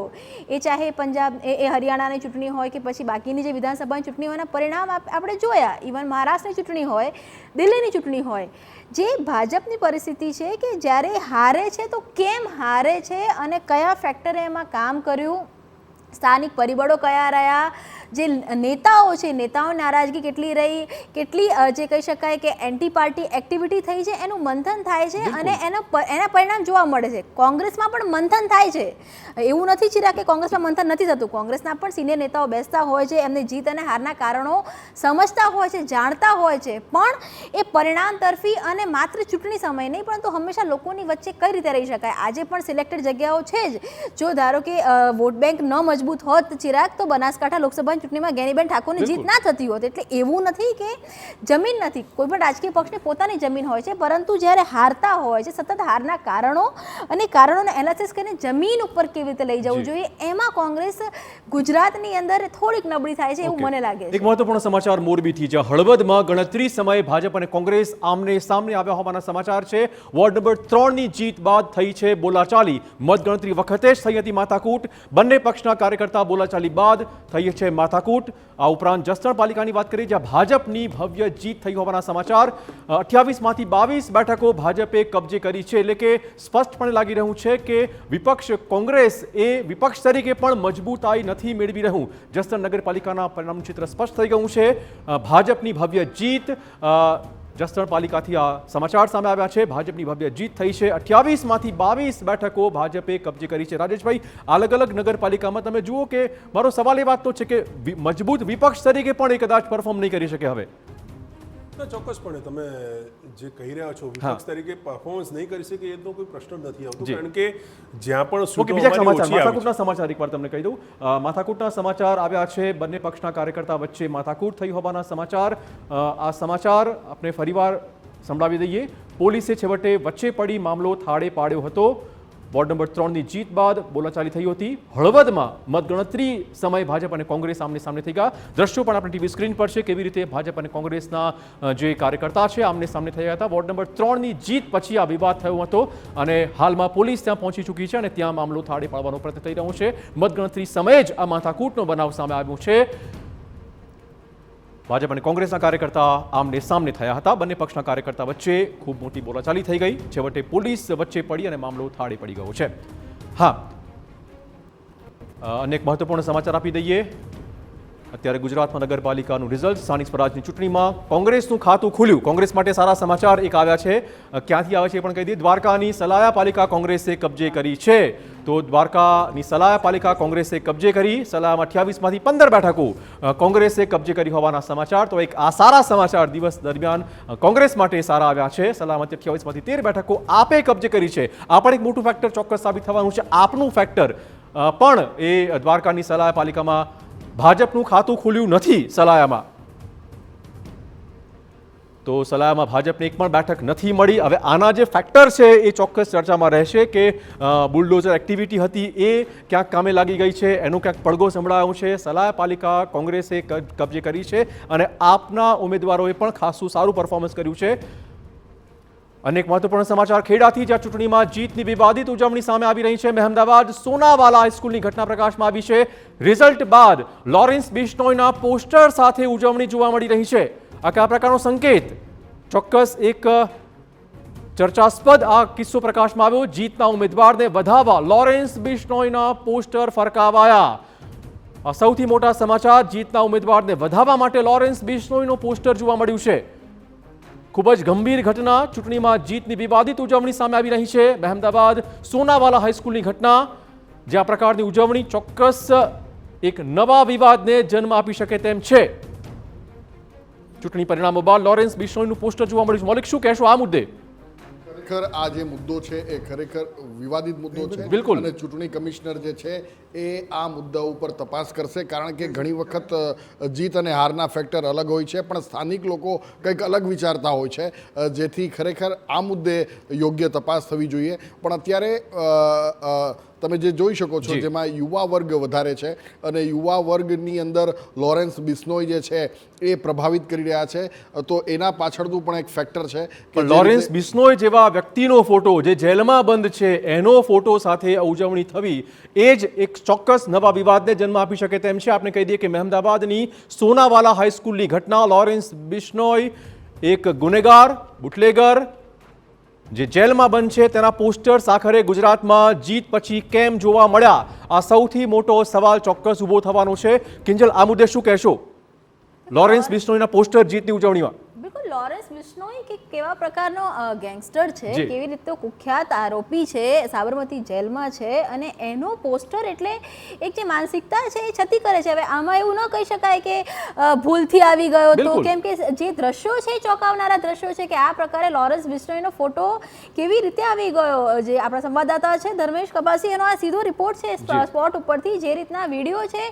એ ચાહે પંજાબ એ હરિયાણાની ચૂંટણી હોય કે પછી બાકીની જે વિધાનસભાની ચૂંટણી હોય, પરિણામ આપણે જોયા. ઇવન મહારાષ્ટ્રની ચૂંટણી હોય, દિલ્હીની ચૂંટણી હોય, જે ભાજપની પરિસ્થિતિ છે કે જ્યારે હારે છે તો કેમ હારે છે અને કયા ફેક્ટરે એમાં કામ કર્યું, સ્થાનિક પરિબળો કયા રહ્યા, જે નેતાઓ છે, નેતાઓની નારાજગી કેટલી રહી, કેટલી જે કહી શકાય કે એન્ટી પાર્ટી એક્ટિવિટી થઈ છે, એનું મંથન થાય છે અને એના પરિણામ જોવા મળે છે. કોંગ્રેસમાં પણ મંથન થાય છે, એવું નથી ચિરા કે કોંગ્રેસમાં મંથન નથી થતું. કોંગ્રેસના પણ સિનિયર નેતાઓ બેસતા હોય છે, એમની જીત અને હારના કારણો સમજતા હોય છે, જાણતા હોય છે, પણ એ પરિણામ તરફી અને માત્ર ચૂંટણી સમય નહીં પરંતુ હંમેશા લોકોની વચ્ચે કઈ રીતે રહી શકાય. આજે પણ સિલેક્ટેડ જગ્યાઓ છે જ. જો ધારો કે વોટ બેંક ન મજબૂત હોત ચિરાગ, તો બનાસકાંઠા લોકસભાની ચૂંટણીમાં જ્ઞાનીબેન ઠાકોરની જીત ના થતી હોત. એટલે એવું નથી કે જમીન નથી, કોઈ પણ રાજકીય પક્ષને પોતાની જમીન હોય છે, પરંતુ જ્યારે હારતા હોય છે, સતત હારના કારણો અને કારણોને એનાલિસિસ કરીને જમીન ઉપર કેવી રીતે લઈ જવું જોઈએ, એમાં કોંગ્રેસ ગુજરાતની અંદર થોડીક નબળી થાય છે એવું મને લાગે છે. એક મહત્વપૂર્ણ સમાચાર મોરબીથી, જ્યાં હળવદમાં ગણતરી સમયે ભાજપ અને કોંગ્રેસ આમને સામને આવ્યા હોવાના સમાચાર છે. વોર્ડ નંબર 3ની જીત બાદ થઈ છે બોલાચાલી. મતગણતરી વખતે જ થઈ હતી માથાકૂટ. બંને પક્ષના કાર્યકર્તા બોલાચાલી બાદ થઈ છે માથાકૂટ. આ ઉપરાંત જસદણ પાલિકાની વાત કરીએ, જ્યાં ભાજપની ભવ્ય જીત થઈ હોવાના સમાચાર. 28માંથી 22 બેઠકો ભાજપે કબજે કરી છે. એટલે કે સ્પષ્ટપણે લાગી રહ્યું છે કે વિપક્ષ કોંગ્રેસ એ વિપક્ષ તરીકે પણ મજબૂતાઈ નથી મેળવી રહ્યું. જસદણ નગરપાલિકાના પરિણામનું ચિત્ર સ્પષ્ટ થઈ ગયું છે. ભાજપની ભવ્ય જીત. જસદણ પાલિકાથી આ સમાચાર સામે આવ્યા છે. ભાજપની ભવ્ય જીત થઈ છે. 28માંથી 22 બેઠકો ભાજપે કબજે કરી છે. રાજેશભાઈ, અલગ અલગ નગરપાલિકામાં તમે જુઓ કે મારો સવાલ એ વાતનો છે કે મજબૂત વિપક્ષ તરીકે પણ એ કદાચ પરફોર્મ નહીં કરી શકે હવે. ચોક્કસપણે તમે જે કહી રહ્યા છો વિપક્ષ તરીકે પરફોર્મન્સ નહીં કરી શકે એનો કોઈ પ્રશ્ન નથી આવતો, કારણ કે જ્યાં પણ બીજા સમાચાર, માથાકૂટના સમાચાર એકવાર તમને કહી દઉં. માથાકૂટના સમાચાર આવ્યા છે. બંને પક્ષના કાર્યકર્તા વચ્ચે માથાકૂટ થઈ હોવાના સમાચાર. આ સમાચાર આપણે ફરીવાર સંભળાવી દઈએ. પોલીસે છેવટે વચ્ચે પડી મામલો થાળે પાડ્યો હતો. વોર્ડ નંબર 3ની જીત બાદ બોલાચાલી થઈ હતી. હળવદમાં મતગણતરી સમયે ભાજપ અને કોંગ્રેસ આમને સામને થઈ ગયા. દ્રશ્યો પણ આપણે ટીવી સ્ક્રીન પર છે, કેવી રીતે ભાજપ અને કોંગ્રેસના જે કાર્યકર્તા છે આમને સામને થયા હતા. વોર્ડ નંબર 3ની જીત પછી આ વિવાદ થયો હતો અને હાલમાં પોલીસ ત્યાં પહોંચી ચૂકી છે અને ત્યાં મામલો થાળે પાડવાનો પ્રયત્ન થઈ રહ્યો છે. મતગણતરી સમયે જ આ માથાકૂટનો બનાવ સામે આવ્યો છે. ભાજપ અને કોંગ્રેસના કાર્યકર્તા આમને સામને થયા હતા. બંને પક્ષના કાર્યકર્તા વચ્ચે ખૂબ મોટી બોલાચાલી થઈ ગઈ. છેવટે પોલીસ વચ્ચે પડી અને મામલો થાળે પડી ગયો છે. હા, અનેક મહત્વપૂર્ણ સમાચાર આપી દઈએ. અત્યારે ગુજરાતમાં નગરપાલિકાનું રિઝલ્ટ, સ્થાનિક સ્વરાજની ચૂંટણીમાં કોંગ્રેસનું ખાતું ખુલ્યું. કોંગ્રેસ માટે સારા સમાચાર એક આવ્યા છે. ક્યાંથી આવે છે એ પણ કહી દઈએ. દ્વારકાની સલાયા પાલિકા કોંગ્રેસે કબજે કરી છે. તો દ્વારકાની સલાયા પાલિકા કોંગ્રેસે કબજે કરી. સલાયામાં 28માંથી 15 બેઠકો કોંગ્રેસે કબજે કરી હોવાના સમાચાર. તો એક આ સારા સમાચાર દિવસ દરમિયાન કોંગ્રેસ માટે સારા આવ્યા છે. સલાયામાં 28માંથી 13 બેઠકો આપે કબજે કરી છે. આ પણ એક મોટું ફેક્ટર ચોક્કસ સાબિત થવાનું છે. આપનું ફેક્ટર પણ એ દ્વારકાની સલાયા પાલિકામાં ભાજપનું ખાતું ખુલ્યું નથી. સલાયામાં તો સલાયામાં ભાજપને એક પણ બેઠક નથી મળી. હવે આના જે ફેક્ટર છે એ ચોક્કસ ચર્ચામાં રહેશે કે બુલડોઝર એક્ટિવિટી હતી એ ક્યાંક કામે લાગી ગઈ છે, એનો ક્યાંક પડઘો સંભળાયો છે. સલાયા પાલિકા કોંગ્રેસે કબજે કરી છે અને આપના ઉમેદવારોએ પણ ખાસું સારું પરફોર્મન્સ કર્યું છે. અનેક મહત્વપૂર્ણ સમાચાર ખેડાથી, જ્યાં ચૂંટણીમાં જીતની વિવાદિત ઉજવણી સામે આવી રહી છે. મહેમદાવાદ સોનાવાલા હાઈસ્કૂલની ઘટના પ્રકાશમાં આવી છે. રિઝલ્ટ બાદ લોરેન્સ બિશ્નોઈના પોસ્ટર સાથે ઉજવણી જોવા મળી રહી છે. આ કયા પ્રકારનો સંકેત? ચોક્કસ એક ચર્ચાસ્પદ આ કિસ્સો પ્રકાશમાં આવ્યો. જીતના ઉમેદવારને વધાવવા લોરેન્સ બિશ્નોઈના પોસ્ટર ફરકાવાયા. આ સૌથી મોટા સમાચાર. જીતના ઉમેદવારને વધાવવા માટે લોરેન્સ બિશ્નોઈનું પોસ્ટર જોવા મળ્યું છે. ખૂબ જ ગંભીર ઘટના. ચૂંટણીમાં જીતની વિવાદિત ઉજવણી સામે આવી રહી છે. મહેમદાવાદ સોનાવાલા હાઈસ્કૂલની ઘટના, જે આ પ્રકારની ઉજવણી ચોક્કસ એક નવા વિવાદને જન્મ આપી શકે તેમ છે. ચૂંટણી પરિણામો બાદ લોરેન્સ બિશ્નોઈનું પોસ્ટર જોવા મળ્યું છે. મૌલિક, શું કહેશો આ મુદ્દે? ખરેખર આ જે મુદ્દો છે એ ખરેખર વિવાદિત મુદ્દો છે. બિલકુલ. અને ચૂંટણી કમિશનર જે છે એ આ મુદ્દા ઉપર તપાસ કરશે, કારણ કે ઘણી વખત જીત અને હારના ફેક્ટર અલગ હોય છે, પણ સ્થાનિક લોકો કંઈક અલગ વિચારતા હોય છે, જેથી ખરેખર આ મુદ્દે યોગ્ય તપાસ થવી જોઈએ. પણ અત્યારે તમે જે જોઈ શકો છો, જેમાં યુવા વર્ગ વધારે છે અને યુવા વર્ગની અંદર લોરેન્સ બિશ્નોઈ જે છે એ પ્રભાવિત કરી રહ્યા છે. તો એના પાછળનું પણ એક ફેક્ટર છે. લોરેન્સ બિશ્નોઈ જેવા વ્યક્તિનો ફોટો જે જેલમાં બંધ છે એનો ફોટો સાથે ઉજવણી થવી એ જ એક ચોક્કસ નવા વિવાદને જન્મ આપી શકે તેમ છે. આપણે કહી દઈએ કે મહેમદાવાદની સોનાવાલા હાઈસ્કૂલની ઘટના. લોરેન્સ બિશ્નોઈ એક ગુનેગાર, બુટલેગર જે જેલમાં બંધ છે, તેના પોસ્ટર્સ આખરે ગુજરાતમાં જીત પછી કેમ જોવા મળ્યા? આ સૌથી મોટો સવાલ ચોક્કસ ઊભો થવાનો છે. કિંજલ, આ મુદ્દે શું કહેશો? લોરેન્સ બિશ્નોઈના પોસ્ટર જીતની ઉજવણીમાં. બિલકુલ, લોરેન્સ બિશ્નોઈ કે કેવા પ્રકારનો ગેંગસ્ટર છે, જી. કેવી રીતે કુખ્યાત આરોપી છે, સાબરમતી જેલમાં છે અને એનો પોસ્ટર એટલે એક જે માનસિકતા છે એ છતી કરે છે. હવે આમાં એવું ન કહી શકાય કે ભૂલથી આવી ગયો તો, બિલકુલ. કેમ કે જે દ્રશ્યો છે એ ચોંકાવનારા દ્રશ્યો છે કે આ પ્રકારે લોરેન્સ બિશ્નોઈનો ફોટો કેવી રીતે આવી ગયો. જે આપણા સંવાદદાતા છે ધર્મેશ કપાસી, એનો આ સીધો રિપોર્ટ છે સ્પોટ ઉપરથી. જે રીતના વિડીયો છે,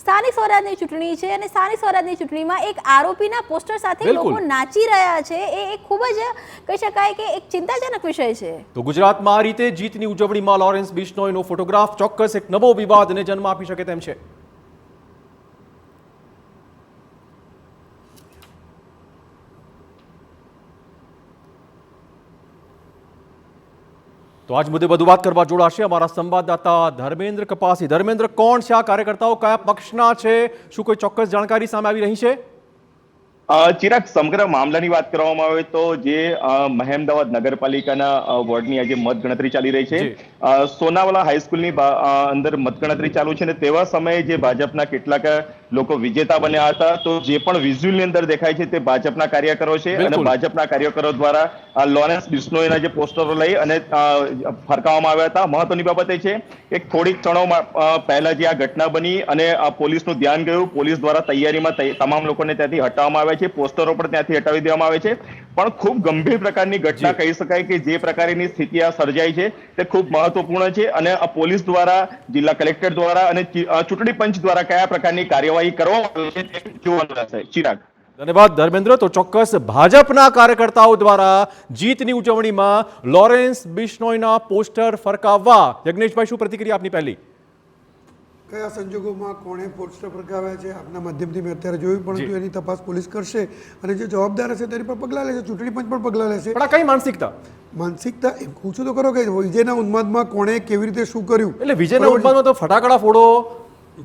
સ્થાનિક સ્વરાજની ચૂંટણી છે અને સ્થાનિક સ્વરાજની ચૂંટણીમાં એક આરોપીના પોસ્ટર સાથે બિલકુલ. લોકો નાચી રહ્યા છે, એ એક ખૂબ જ કહી શકાય કે એક ચિંતાજનક વિષય છે. તો ગુજરાતમાં આ રીતે જીતની ઉજવણીમાં લોરેન્સ બિશ્નોઈનો ફોટોગ્રાફ ચોક્કસ એક નવો વિવાદને જન્મ આપી શકે તેમ છે. તો આજ મુદ્દે વધુ વાત કરવા જોડાશે અમારા સંવાદદાતા ધર્મેન્દ્ર કપાસી. ધર્મેન્દ્ર, કોણ છે આ કાર્યકર્તાઓ, કયા પક્ષના છે, શું કોઈ ચોક્કસ જાણકારી સામે આવી રહી છે? ચિરાગ, સમગ્ર મામલાની વાત કરવામાં આવે તો જે મહેમદાવાદ નગરપાલિકાના વોર્ડની આજે મતગણતરી ચાલી રહી છે. સોનાવાલા હાઈસ્કૂલની અંદર મતગણતરી ચાલુ છે અને તેવા સમયે જે ભાજપના કેટલાક લોકો વિજેતા બન્યા હતા. તો જે પણ વિઝ્યુઅલની અંદર દેખાય છે તે ભાજપના કાર્યકરો છે અને ભાજપના કાર્યકરો દ્વારા લોરેન્સ બિશ્નોઈના જે પોસ્ટરો લઈ અને ફરકાવવામાં આવ્યા હતા. મહત્વની બાબત એ છે કે થોડીક ક્ષણો પહેલા જે આ ઘટના બની અને પોલીસનું ધ્યાન ગયું, પોલીસ દ્વારા તૈયારીમાં તમામ લોકોને ત્યાંથી હટાવવામાં આવ્યા છે, પોસ્ટરો પણ ત્યાંથી હટાવી દેવામાં આવે છે. પણ ખૂબ ગંભીર પ્રકારની ઘટના કહી શકાય કે જે પ્રકારની સ્થિતિ આ સર્જાઈ છે તે ખૂબ મહત્વપૂર્ણ છે અને પોલીસ દ્વારા, જિલ્લા કલેક્ટર દ્વારા અને ચૂંટણી પંચ દ્વારા કયા પ્રકારની કાર્યવાહી કરવામાં આવી છે તે જોવાનું રહેશે. ચિરાગ. ધન્યવાદ ધર્મેન્દ્ર. તો ચોક્કસ ભાજપના કાર્યકર્તાઓ દ્વારા જીતની ઉજવણીમાં લોરેન્સ બિશ્નોઈના પોસ્ટર ફરકાવવા, યજ્ઞેશભાઈ શું પ્રતિક્રિયા આપની પહેલી? કયા સંજોગોમાં કોણે પોસ્ટર ફરકાવ્યા છે આપના માધ્યમથી મેં અત્યારે જોયું, પરંતુ એની તપાસ પોલીસ કરશે અને જે જવાબદાર હશે તેની પર પગલાં લેશે, ચૂંટણી પંચ પણ પગલાં લેશે. પણ આ કઈ માનસિકતા? માનસિકતા એમ પૂછું તો ખરો કે વિજયના ઉન્માદમાં કોણે કેવી રીતે શું કર્યું. એટલે વિજયના ઉન્માદમાં તો ફટાકડા ફોડો,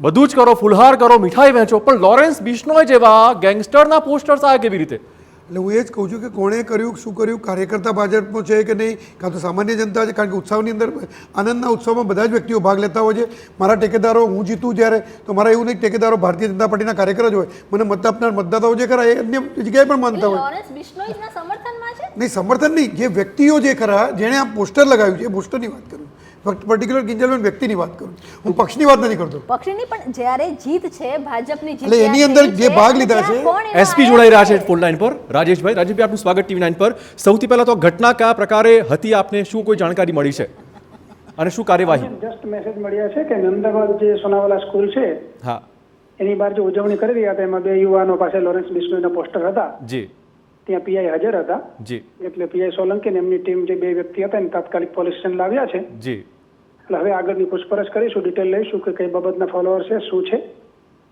બધું જ કરો, ફુલહાર કરો, મીઠાઈ વહેંચો, પણ લોરેન્સ બિશ્નોઈ જેવા ગેંગસ્ટરના પોસ્ટર્સ આ કેવી રીતે? એટલે હું એ જ કહું છું કે કોણે કર્યું, શું કર્યું, કાર્યકર્તા ભાજપનો છે કે નહીં, કાં તો સામાન્ય જનતા છે. કારણ કે ઉત્સવની અંદર, આનંદના ઉત્સવમાં બધા જ વ્યક્તિઓ ભાગ લેતા હોય છે. મારા ટેકેદારો, હું જીતું જ્યારે તો મારા એવું નહીં ટેકેદારો ભારતીય જનતા પાર્ટીના કાર્યકર જ હોય, મને મત આપનાર મતદાતાઓ જે ખરા એ અન્ય જગ્યાએ પણ માનતા હોય. લોરેન્સ બિશ્નોઈના સમર્થનમાં છે? નહીં, સમર્થન નહીં, જે વ્યક્તિઓ જે ખરા જેણે આ પોસ્ટર લગાવ્યું છે એ પોસ્ટરની વાત કરું, પર્ટિક્યુલર કિંજલબેન વ્યક્તિની વાત કરું, હું પક્ષની વાત નથી કરતો. પક્ષની પણ જ્યારે જીત છે, ભાજપની જીત, એટલે એની અંદર જે ભાગ લીધા છે. એસપી જોડાઈ રહ્યા છે ફોન લાઈન પર રાજેશભાઈ. રાજેશભાઈ, આપનું સ્વાગત ટીવી9 પર. સૌથી પહેલા તો ઘટના કયા પ્રકારે હતી, આપને શું કોઈ જાણકારી મળી છે અને શું કાર્યવાહી? જસ્ટ મેસેજ મળ્યા છે કે અમદાવાદ જે સોનાવાલા સ્કૂલ છે, હા, એની બહાર જે ઉજવણી કરી રહ્યા હતા એમાં બે યુવાનો પાસે લોરેન્સ બિશ્નોઈના પોસ્ટર હતા. જી ત્યાં પીઆઈ હાજર હતા. જી એટલે પીઆઈ સોલંકી ને એમની ટીમ જે બે વ્યક્તિ હતા એને તાત્કાલિક પોલીસ સ્ટેશન લાવ્યા છે. જી એટલે હવે આગળની પૂછપરછ કરીશું, ડિટેલ લઈશું કે કઈ બાબતના ફોલોઅર છે, શું છે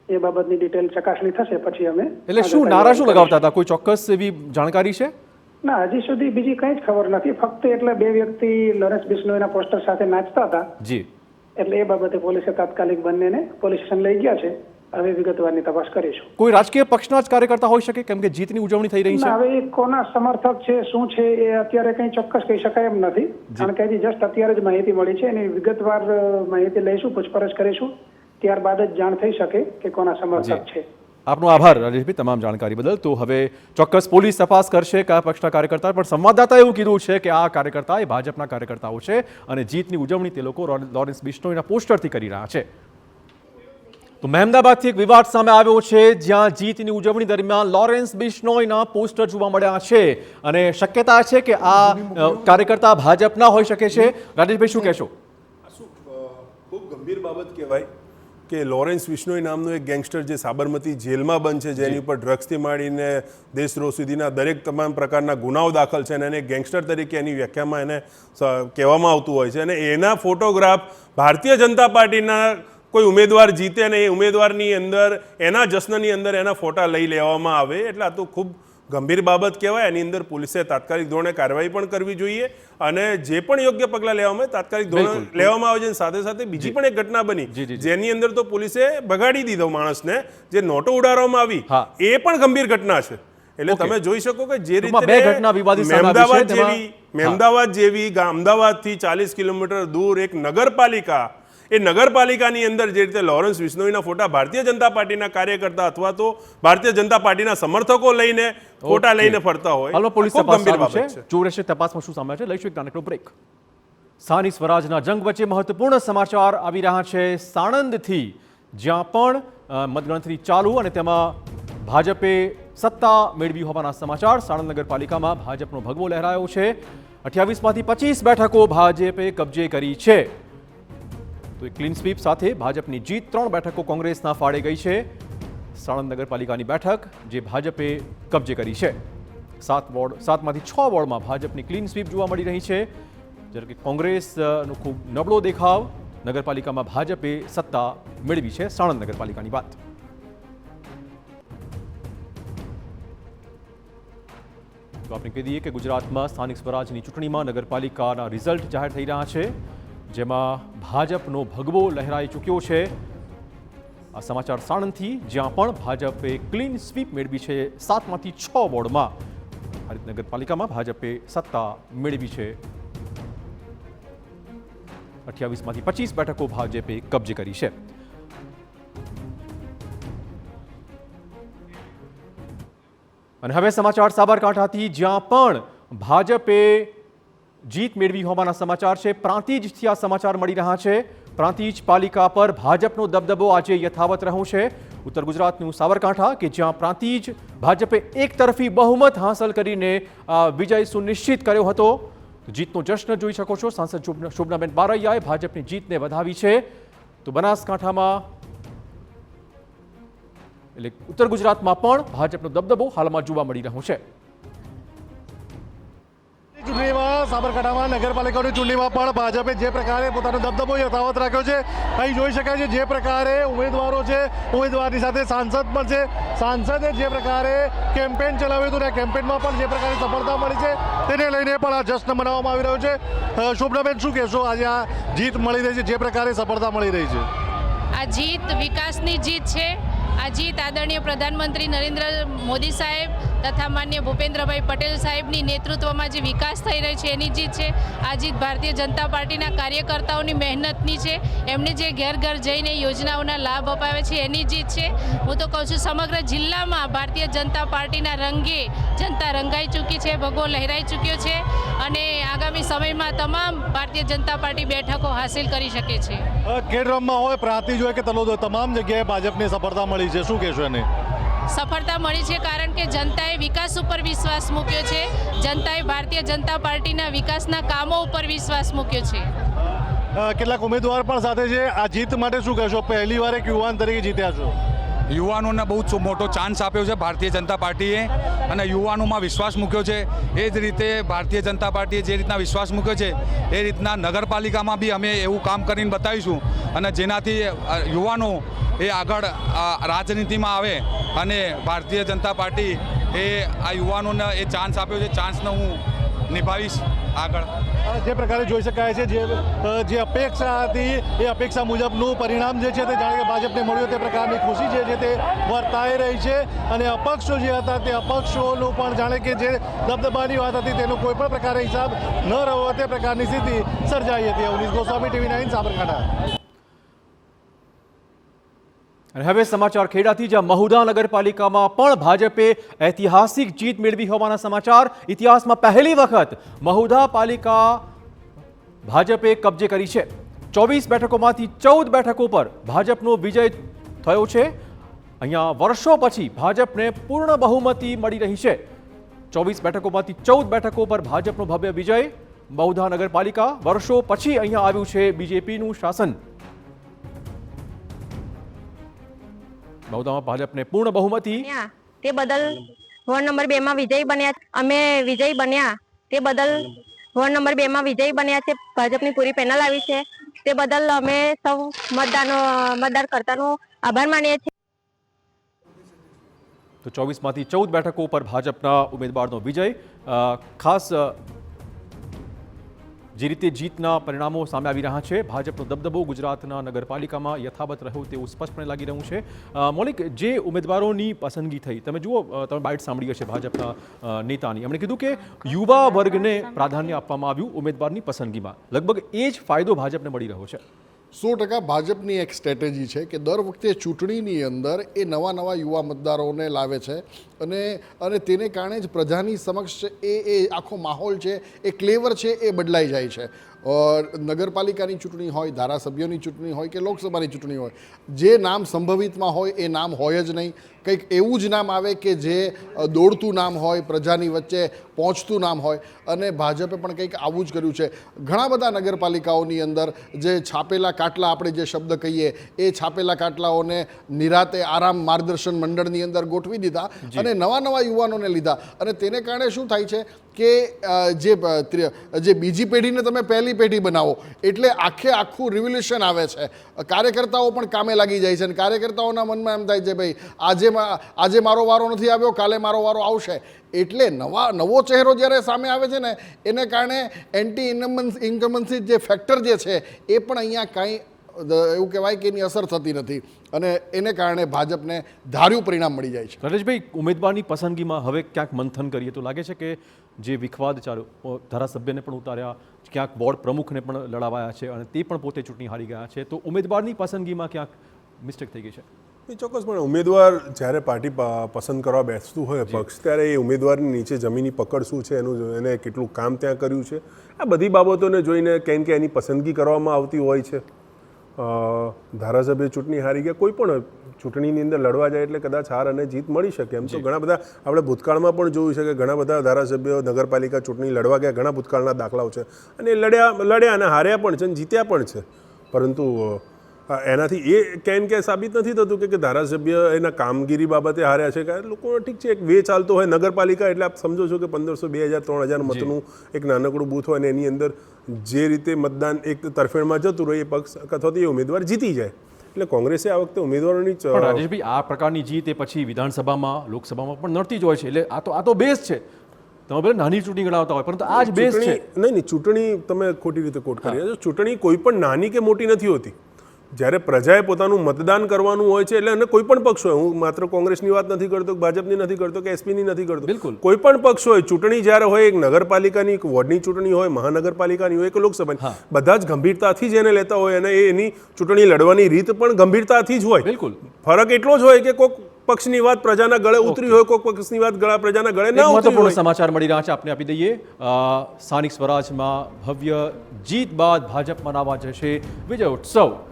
એ બાબતની ડિટેલ ચકાસણી થશે પછી અમે. એટલે શું નારા શું લગાવતા હતા, કોઈ ચોક્કસ એવી જાણકારી છે? ના, હજી સુધી બીજી કઈ જ ખબર નથી. ફક્ત એટલે બે વ્યક્તિ લોરેન્સ બિશ્નોઈના પોસ્ટર સાથે નાચતા હતા. જી, એટલે એ બાબતે પોલીસે તાત્કાલિક બંનેને પોલીસ સ્ટેશન લઈ ગયા છે. હવે વિગતવારની તપાસ કરીશું. કોઈ રાજકીય પક્ષના જ કાર્યકર્તા હોઈ શકે, કેમ કે જીતની ઉજવણી થઈ રહી છે? હવે એ કોના સમર્થક છે, શું છે એ અત્યારે કઈ ચોક્કસ કહી શકાય એમ નથી, કારણ કે હજી જસ્ટ અત્યારે જ માહિતી મળી છે. એની વિગતવાર માહિતી લઈશું, પૂછપરછ કરીશું, ત્યારબાદ જ જાણ થઈ શકે કે કોના સમર્થક છે. આપનો આભાર રાજેશભાઈ તમામ જાણકારી બદલ. તો હવે ચોક્કસ પોલીસ તપાસ કરશે કયા પક્ષના કાર્યકર્તા, પણ સંવાદદાતાએ એવું કીધું છે કે આ કાર્યકર્તા એ ભાજપના કાર્યકર્તાઓ છે અને જીતની ઉજવણી તે લોકો લોરેન્સ બિશ્નોઈના પોસ્ટરથી કરી રહ્યા છે. તો મહેમદાબાદથી એક વિવાદ સામે આવ્યો છે, જ્યાં જીતની ઉજવણી દરમિયાન લોરેન્સ બિશ્નોઈના પોસ્ટર જોવા મળ્યા છે અને શક્યતા છે કે આ કાર્યકર્તા ભાજપના હોઈ શકે છે. રાજેશભાઈ શું કહેશો? ખૂબ ગંભીર બાબત કહેવાય કે લોરેન્સ બિશ્નોઈ નામનો એક ગેંગસ્ટર જે સાબરમતી જેલમાં બંધ છે, જેની ઉપર ડ્રગ્સથી માંડીને દેશદ્રોહ સુધીના દરેક તમામ પ્રકારના ગુનાઓ દાખલ છે અને એને ગેંગસ્ટર તરીકે એની વ્યાખ્યામાં એને કહેવામાં આવતું હોય છે. અને એના ફોટોગ્રાફ ભારતીય જનતા પાર્ટીના કોઈ ઉમેદવાર જીતે અને એ ઉમેદવારની અંદર એના જશ્નની અંદર એના ફોટા લઈ લેવામાં આવે, એટલે આ તો ખૂબ ગંભીર બાબત કહેવાય. એની અંદર પોલીસે તાત્કાલિક ધોરણે કાર્યવાહી પણ કરવી જોઈએ અને જે પણ યોગ્ય પગલાં લેવામાં આવે તાત્કાલિક ધોરણે લેવામાં આવે છે. સાથે સાથે બીજી પણ એક ઘટના બની જેની અંદર તો પોલીસે બગાડી દીધો માણસને, જે નોટો ઉડાડવામાં આવી, એ પણ ગંભીર ઘટના છે. એટલે તમે જોઈ શકો કે જે રીતે મહેમદાવાદ જેવી અમદાવાદથી 40 કિલોમીટર દૂર એક નગરપાલિકા એ નગરપાલિકાની અંદર જે રીતે લોરેન્સ બિશ્નોઈના ફોટા ભારતીય જનતા પાર્ટીના કાર્યકર્તા અથવા તો ભારતીય જનતા પાર્ટીના સમર્થકો લઈને ફોટા લઈને ફરતા હોય, હાલમાં પોલીસ ખૂબ તપાસ ગંભીર ચાલુ બાબત છે. છે. જોઈ રહેશે તપાસમાં શું સામે છે. લઈશું એક નાનકડો બ્રેક. સ્થાનિક સ્વરાજના જંગ વચ્ચે મહત્વપૂર્ણ સમાચાર આવી રહ્યા છે સાણંદથી, જ્યાં પણ મતગણતરી ચાલુ અને તેમાં ભાજપે સત્તા મેળવી હોવાના સમાચાર. સાણંદ નગરપાલિકામાં ભાજપનો ભગવો લહેરાયો છે. 28માંથી 25 બેઠકો ભાજપે કબજે કરી છે. તો ક્લીન સ્વીપ સાથે ભાજપની જીત. 3 બેઠકો કોંગ્રેસના ફાળે ગઈ છે. સાણંદ નગરપાલિકાની બેઠક જે ભાજપે કબજે કરી છે. 7માંથી 6 વોર્ડમાં ભાજપની ક્લીન સ્વીપ જોવા મળી રહી છે, જ્યારે કે કોંગ્રેસનો ખૂબ નબળો દેખાવ. નગરપાલિકામાં ભાજપે સત્તા મેળવી છે. સાણંદ નગરપાલિકાની વાત. તો આપણે કહી દઈએ કે ગુજરાતમાં સ્થાનિક સ્વરાજની ચૂંટણીમાં નગરપાલિકાના રિઝલ્ટ જાહેર થઈ રહ્યા છે, જેમાં ભાજપનો ભગવો લહેરાઈ ચૂક્યો છે. આ સમાચાર સાણંદથી, જ્યાં પણ ભાજપે ક્લીન સ્વીપ મેળવી છે. 7માંથી 6 વોર્ડમાં નગરપાલિકામાં ભાજપે સત્તા મેળવી છે. 28માંથી 25 બેઠકો ભાજપે કબજે કરી છે. અને હવે સમાચાર સાબરકાંઠાથી, જ્યાં પણ ભાજપે જીત મેળવી હોવાના સમાચાર છે. પ્રાંતિજથી આ સમાચાર મળી રહ્યા છે. પ્રાંતિજ પાલિકા પર ભાજપનો દબદબો આજે યથાવત રહ્યો છે. ઉત્તર ગુજરાતનું સાબરકાંઠા, કે જ્યાં પ્રાંતિજ ભાજપે એક તરફી બહુમત હાંસલ કરીને વિજય સુનિશ્ચિત કર્યો હતો. જીતનો જશ્ન જોઈ શકો છો. સાંસદ શોભનાબેન બારૈયાએ ભાજપની જીતને વધાવી છે. તો બનાસકાંઠામાં એટલે ઉત્તર ગુજરાતમાં પણ ભાજપનો દબદબો હાલમાં જોવા મળી રહ્યો છે. ચૂંટણીમાં સાબરકાંઠામાં નગરપાલિકાની ચૂંટણીમાં પણ ભાજપે જે પ્રકારે પોતાનો દબદબો યથાવત રાખ્યો છે. અહીં જોઈ શકાય છે જે પ્રકારે ઉમેદવારો છે, ઉમેદવારની સાથે સાંસદ પણ છે. સાંસદે જે પ્રકારે કેમ્પેન ચલાવ્યું હતું ને કેમ્પેનમાં પણ જે પ્રકારે સફળતા મળી છે તેને લઈને પણ આ જશ્ન મનાવવામાં આવી રહ્યો છે. શોભનાબેન, શું કહેશો? આજે આ જીત મળી રહી છે, જે પ્રકારે સફળતા મળી રહી છે, આ જીત વિકાસની જીત છે. આ જીત આદરણીય પ્રધાનમંત્રી નરેન્દ્ર મોદી સાહેબ તથા માન્ય ભૂપેન્દ્રભાઈ પટેલ સાહેબની નેતૃત્વમાં જે વિકાસ થઈ રહ્યો છે એની જીત છે. આ જીત ભારતીય જનતા પાર્ટીના કાર્યકર્તાઓની મહેનતની છે. એમને જે ઘર ઘર જઈને યોજનાઓના લાભ અપાવે છે એની જીત છે. હું તો કહું છું સમગ્ર જિલ્લામાં ભારતીય જનતા પાર્ટીના રંગે જનતા રંગાઈ ચૂકી છે, ભગવો લહેરાઈ ચૂક્યો છે અને આગામી સમયમાં તમામ ભારતીય જનતા પાર્ટી બેઠકો હાંસિલ કરી શકે છે. કેડરમમાં હોય, પ્રાંતિજ હોય કે તલોદ હોય, તમામ જગ્યાએ ભાજપને સફળતા મળી છે. શું કહેશો એને? સફળતા મળી છે કારણ કે જનતાએ વિકાસ ઉપર વિશ્વાસ મૂક્યો છે. જનતાએ ભારતીય જનતા પાર્ટીના વિકાસના કામો ઉપર વિશ્વાસ મૂક્યો છે. કેટલાક ઉમેદવાર પણ સાથે છે. આ જીત માટે શું કહેશો? પહેલી વાર એક યુવાન તરીકે જીત્યા છો. યુવાનોને બહુ જ મોટો ચાન્સ આપ્યો છે ભારતીય જનતા પાર્ટીએ અને યુવાનોમાં વિશ્વાસ મૂક્યો છે. એ જ રીતે ભારતીય જનતા પાર્ટીએ જે રીતના વિશ્વાસ મૂક્યો છે એ રીતના નગરપાલિકામાં બી અમે એવું કામ કરીને બતાવીશું અને જેનાથી યુવાનો એ આગળ રાજનીતિમાં આવે અને ભારતીય જનતા પાર્ટી એ આ યુવાનોને એ ચાન્સ આપ્યો છે. ચાન્સને હું નિભાવીશ આગળ. જે પ્રકારે જોઈ શકાય છે જે અપેક્ષા હતી એ અપેક્ષા મુજબનું પરિણામ જે છે તે જાણે કે ભાજપને મળ્યું તે પ્રકારની ખુશી છે તે વર્તાઈ રહી છે. અને અપક્ષો જે હતા તે અપક્ષોનું પણ જાણે કે જે દબદબાની વાત હતી તેનો કોઈ પણ પ્રકારે હિસાબ ન રહ્યો તે પ્રકારની સ્થિતિ સર્જાઈ હતી. અવનીશ ગોસ્વામી, TV 9 સાબરકાંઠા. અને હવે સમાચાર ખેડાથી, જ્યાં મહુધા નગરપાલિકામાં પણ ભાજપે ઐતિહાસિક જીત મેળવી હોવાના સમાચાર. ઇતિહાસમાં પહેલી વખત મહુધા પાલિકા ભાજપે કબજે કરી છે. 24 બેઠકોમાંથી 14 બેઠકો પર ભાજપનો વિજય થયો છે. અહીંયા વર્ષો પછી ભાજપને પૂર્ણ બહુમતી મળી રહી છે. 24 બેઠકોમાંથી 14 બેઠકો પર ભાજપનો ભવ્ય વિજય. મહુધા નગરપાલિકા વર્ષો પછી અહીંયા આવ્યું છે બીજેપીનું શાસન. મહુધામાં ભાજપને પૂર્ણ બહુમતી. તે બદલ વોર્ડ નંબર 2 માં વિજય બન્યા. અમે વિજય બન્યા તે બદલ વોર્ડ નંબર 2 માં વિજય બન્યા છે. ભાજપની પૂરી પેનલ આવી છે તે બદલ અમે સૌ મતદારકર્તાનો આભાર માનીએ છીએ. તો 24માંથી 14 બેઠકો પર ભાજપના ઉમેદવારનો વિજય. ખાસ જે રીતે જીતના પરિણામો સામે આવી રહ્યા છે, ભાજપનો દબદબો ગુજરાતના નગરપાલિકામાં યથાવત રહ્યો તેવું સ્પષ્ટપણે લાગી રહ્યું છે. મૌલિક, જે ઉમેદવારોની પસંદગી થઈ, તમે જુઓ, તમે બાઇટ સાંભળી હશે ભાજપના નેતાની. એમણે કીધું કે યુવા વર્ગને પ્રાધાન્ય આપવામાં આવ્યું ઉમેદવારની પસંદગીમાં. લગભગ એ જ ફાયદો ભાજપને મળી રહ્યો છે. 100% ભાજપની એક સ્ટ્રેટેજી છે કે દર વખતે ચૂંટણીની અંદર એ નવા યુવા મતદારોને લાવે છે અને તેને કારણે જ પ્રજાની સમક્ષ એ આખો માહોલ છે, એ ક્લેવર છે, એ બદલાઈ જાય છે. નગરપાલિકાની ચૂંટણી હોય, ધારાસભ્યોની ચૂંટણી હોય કે લોકસભાની ચૂંટણી હોય, જે નામ સંભવિતમાં હોય એ નામ હોય જ નહીં. કંઈક એવું જ નામ આવે કે જે દોડતું નામ હોય, પ્રજાની વચ્ચે પહોંચતું નામ હોય. અને ભાજપે પણ કંઈક આવું જ કર્યું છે. ઘણા બધા નગરપાલિકાઓની અંદર જે છાપેલા કાટલા, આપણે જે શબ્દ કહીએ, એ છાપેલા કાટલાઓને નિરાતે આરામ માર્ગદર્શન મંડળની અંદર ગોઠવી દીધા અને નવા યુવાનોને લીધા. અને તેને કારણે શું થાય છે કે જે બીજી પેઢીને તમે પહેલી પેઢી બનાવો એટલે આખું રિવોલ્યુશન આવે છે. કાર્યકર્તાઓ પણ કામે લાગી જાય છે અને કાર્યકર્તાઓના મનમાં એમ થાય છે ભાઈ આજે મારો વારો નથી આવ્યો, કાલે મારો વારો આવશે. એટલે નવો ચહેરો જ્યારે સામે આવે છે ને, એને કારણે એન્ટી ઇન્કમ્બન્સી જે ફેક્ટર જે છે એ પણ અહીંયા કાંઈ એવું કહેવાય કે એની અસર થતી નથી અને એને કારણે ભાજપને ધાર્યું પરિણામ મળી જાય છે. નરેશભાઈ, ઉમેદવારની પસંદગીમાં હવે ક્યાંક મંથન કરીએ તો લાગે છે કે જે વિખવાદ ચાલ્યો, ધારાસભ્યને પણ ઉતાર્યા, ક્યાંક બોર્ડ પ્રમુખને પણ લડાવાયા છે અને તે પણ પોતે ચૂંટણી હારી ગયા છે, તો ઉમેદવારની પસંદગીમાં ક્યાંક મિસ્ટેક થઈ ગઈ છે? એ ચોક્કસપણે ઉમેદવાર જ્યારે પાર્ટી પસંદ કરવા બેસતું હોય પક્ષ, ત્યારે એ ઉમેદવારની નીચે જમીની પકડ શું છે, એને કેટલું કામ ત્યાં કર્યું છે, આ બધી બાબતોને જોઈને કેમ કે એની પસંદગી કરવામાં આવતી હોય છે. ધારાસભ્ય ચૂંટણી હારી ગયા, કોઈ પણ ચૂંટણીની અંદર લડવા જાય એટલે કદાચ હાર અને જીત મળી શકે. એમ તો ઘણા બધા આપણે ભૂતકાળમાં પણ જોયું છે કે ઘણા બધા ધારાસભ્યો નગરપાલિકા ચૂંટણી લડવા ગયા, ઘણા ભૂતકાળના દાખલાઓ છે અને લડ્યા અને હાર્યા પણ છે અને જીત્યા પણ છે. પરંતુ એનાથી એ કે સાબિત નથી થતું કે ધારાસભ્ય એના કામગીરી બાબતે હાર્યા છે. કે લોકો ઠીક છે, એક વે ચાલતો હોય નગરપાલિકા એટલે આપ સમજો છો કે 1500, 2000, 3000 મતનું એક નાનકડું બૂથ હોય અને એની અંદર જે રીતે મતદાન એક તરફેણમાં જતું રહે એ પક્ષ અથવા તો એ ઉમેદવાર જીતી જાય. એટલે કોંગ્રેસે આ વખતે ઉમેદવારોની રાજેશભાઈ, આ પ્રકારની જીત એ પછી વિધાનસભામાં, લોકસભામાં પણ નડતી જ હોય છે. એટલે આ તો બેઝ છે. તમે ભલે નાની ચૂંટણી ગણાવતા હોય પરંતુ આ જ બેઝ છે. નહીં, ચૂંટણી તમે ખોટી રીતે કોટ કરી રહ્યા છો. ચૂંટણી કોઈ પણ નાની કે મોટી નથી હોતી. જ્યારે પ્રજાએ પોતાનું મતદાન કરવાનું હોય છે એટલે અને કોઈ પણ પક્ષ હોય, હું માત્ર કોંગ્રેસની વાત નથી કરતો, ભાજપની નથી કરતો કે એસપીની નથી કરતો, બિલકુલ કોઈ પણ પક્ષ હોય, ચૂંટણી જ્યારે હોય, એક નગરપાલિકાની, એક વોર્ડની ચૂંટણી હોય, મહાનગરપાલિકાની હોય કે લોકસભાની, બધા જ ગંભીરતાથી જ એને લેતા હોય અને એની ચૂંટણી લડવાની રીત પણ ગંભીરતાથી જ હોય. બિલકુલ ફરક એટલો જ હોય કે કોઈક પક્ષની વાત પ્રજાના ગળે ઉતરી હોય, કોઈક પક્ષની વાત પ્રજાના ગળે ના ઉતરી હોય. મહત્વપૂર્ણ સમાચાર મળી રહ્યા છે, આપણે આપી દઈએ. સ્થાનિક સ્વરાજમાં ભવ્ય જીત બાદ ભાજપ મનાવવા જશે વિજય ઉત્સવ.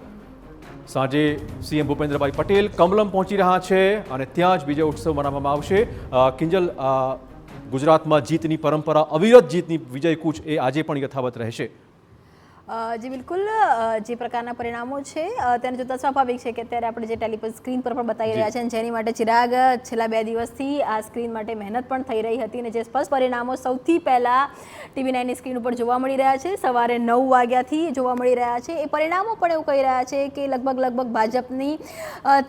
સાંજે સીએમ ભૂપેન્દ્રભાઈ પટેલ કમલમ પહોંચી રહ્યા છે અને ત્યાં જ વિજય ઉત્સવ મનાવવામાં આવશે. કિંજલ, ગુજરાતમાં જીતની પરંપરા, અવિરત જીતની વિજય કૂચ એ આજે પણ યથાવત રહેશે? જી બિલકુલ, જે પ્રકારના પરિણામો છે તેને જોતાં સ્વાભાવિક છે કે અત્યારે આપણે જે ટેલિ પર સ્ક્રીન પર પણ બતાવી રહ્યા છે અને જેની માટે ચિરાગ છેલ્લા 2 દિવસથી આ સ્ક્રીન માટે મહેનત પણ થઈ રહી હતી અને જે સ્પષ્ટ પરિણામો સૌથી પહેલાં TV9ની સ્ક્રીન ઉપર જોવા મળી રહ્યા છે, સવારે 9 વાગ્યાથી જોવા મળી રહ્યા છે. એ પરિણામો પણ એવું કહી રહ્યા છે કે લગભગ ભાજપની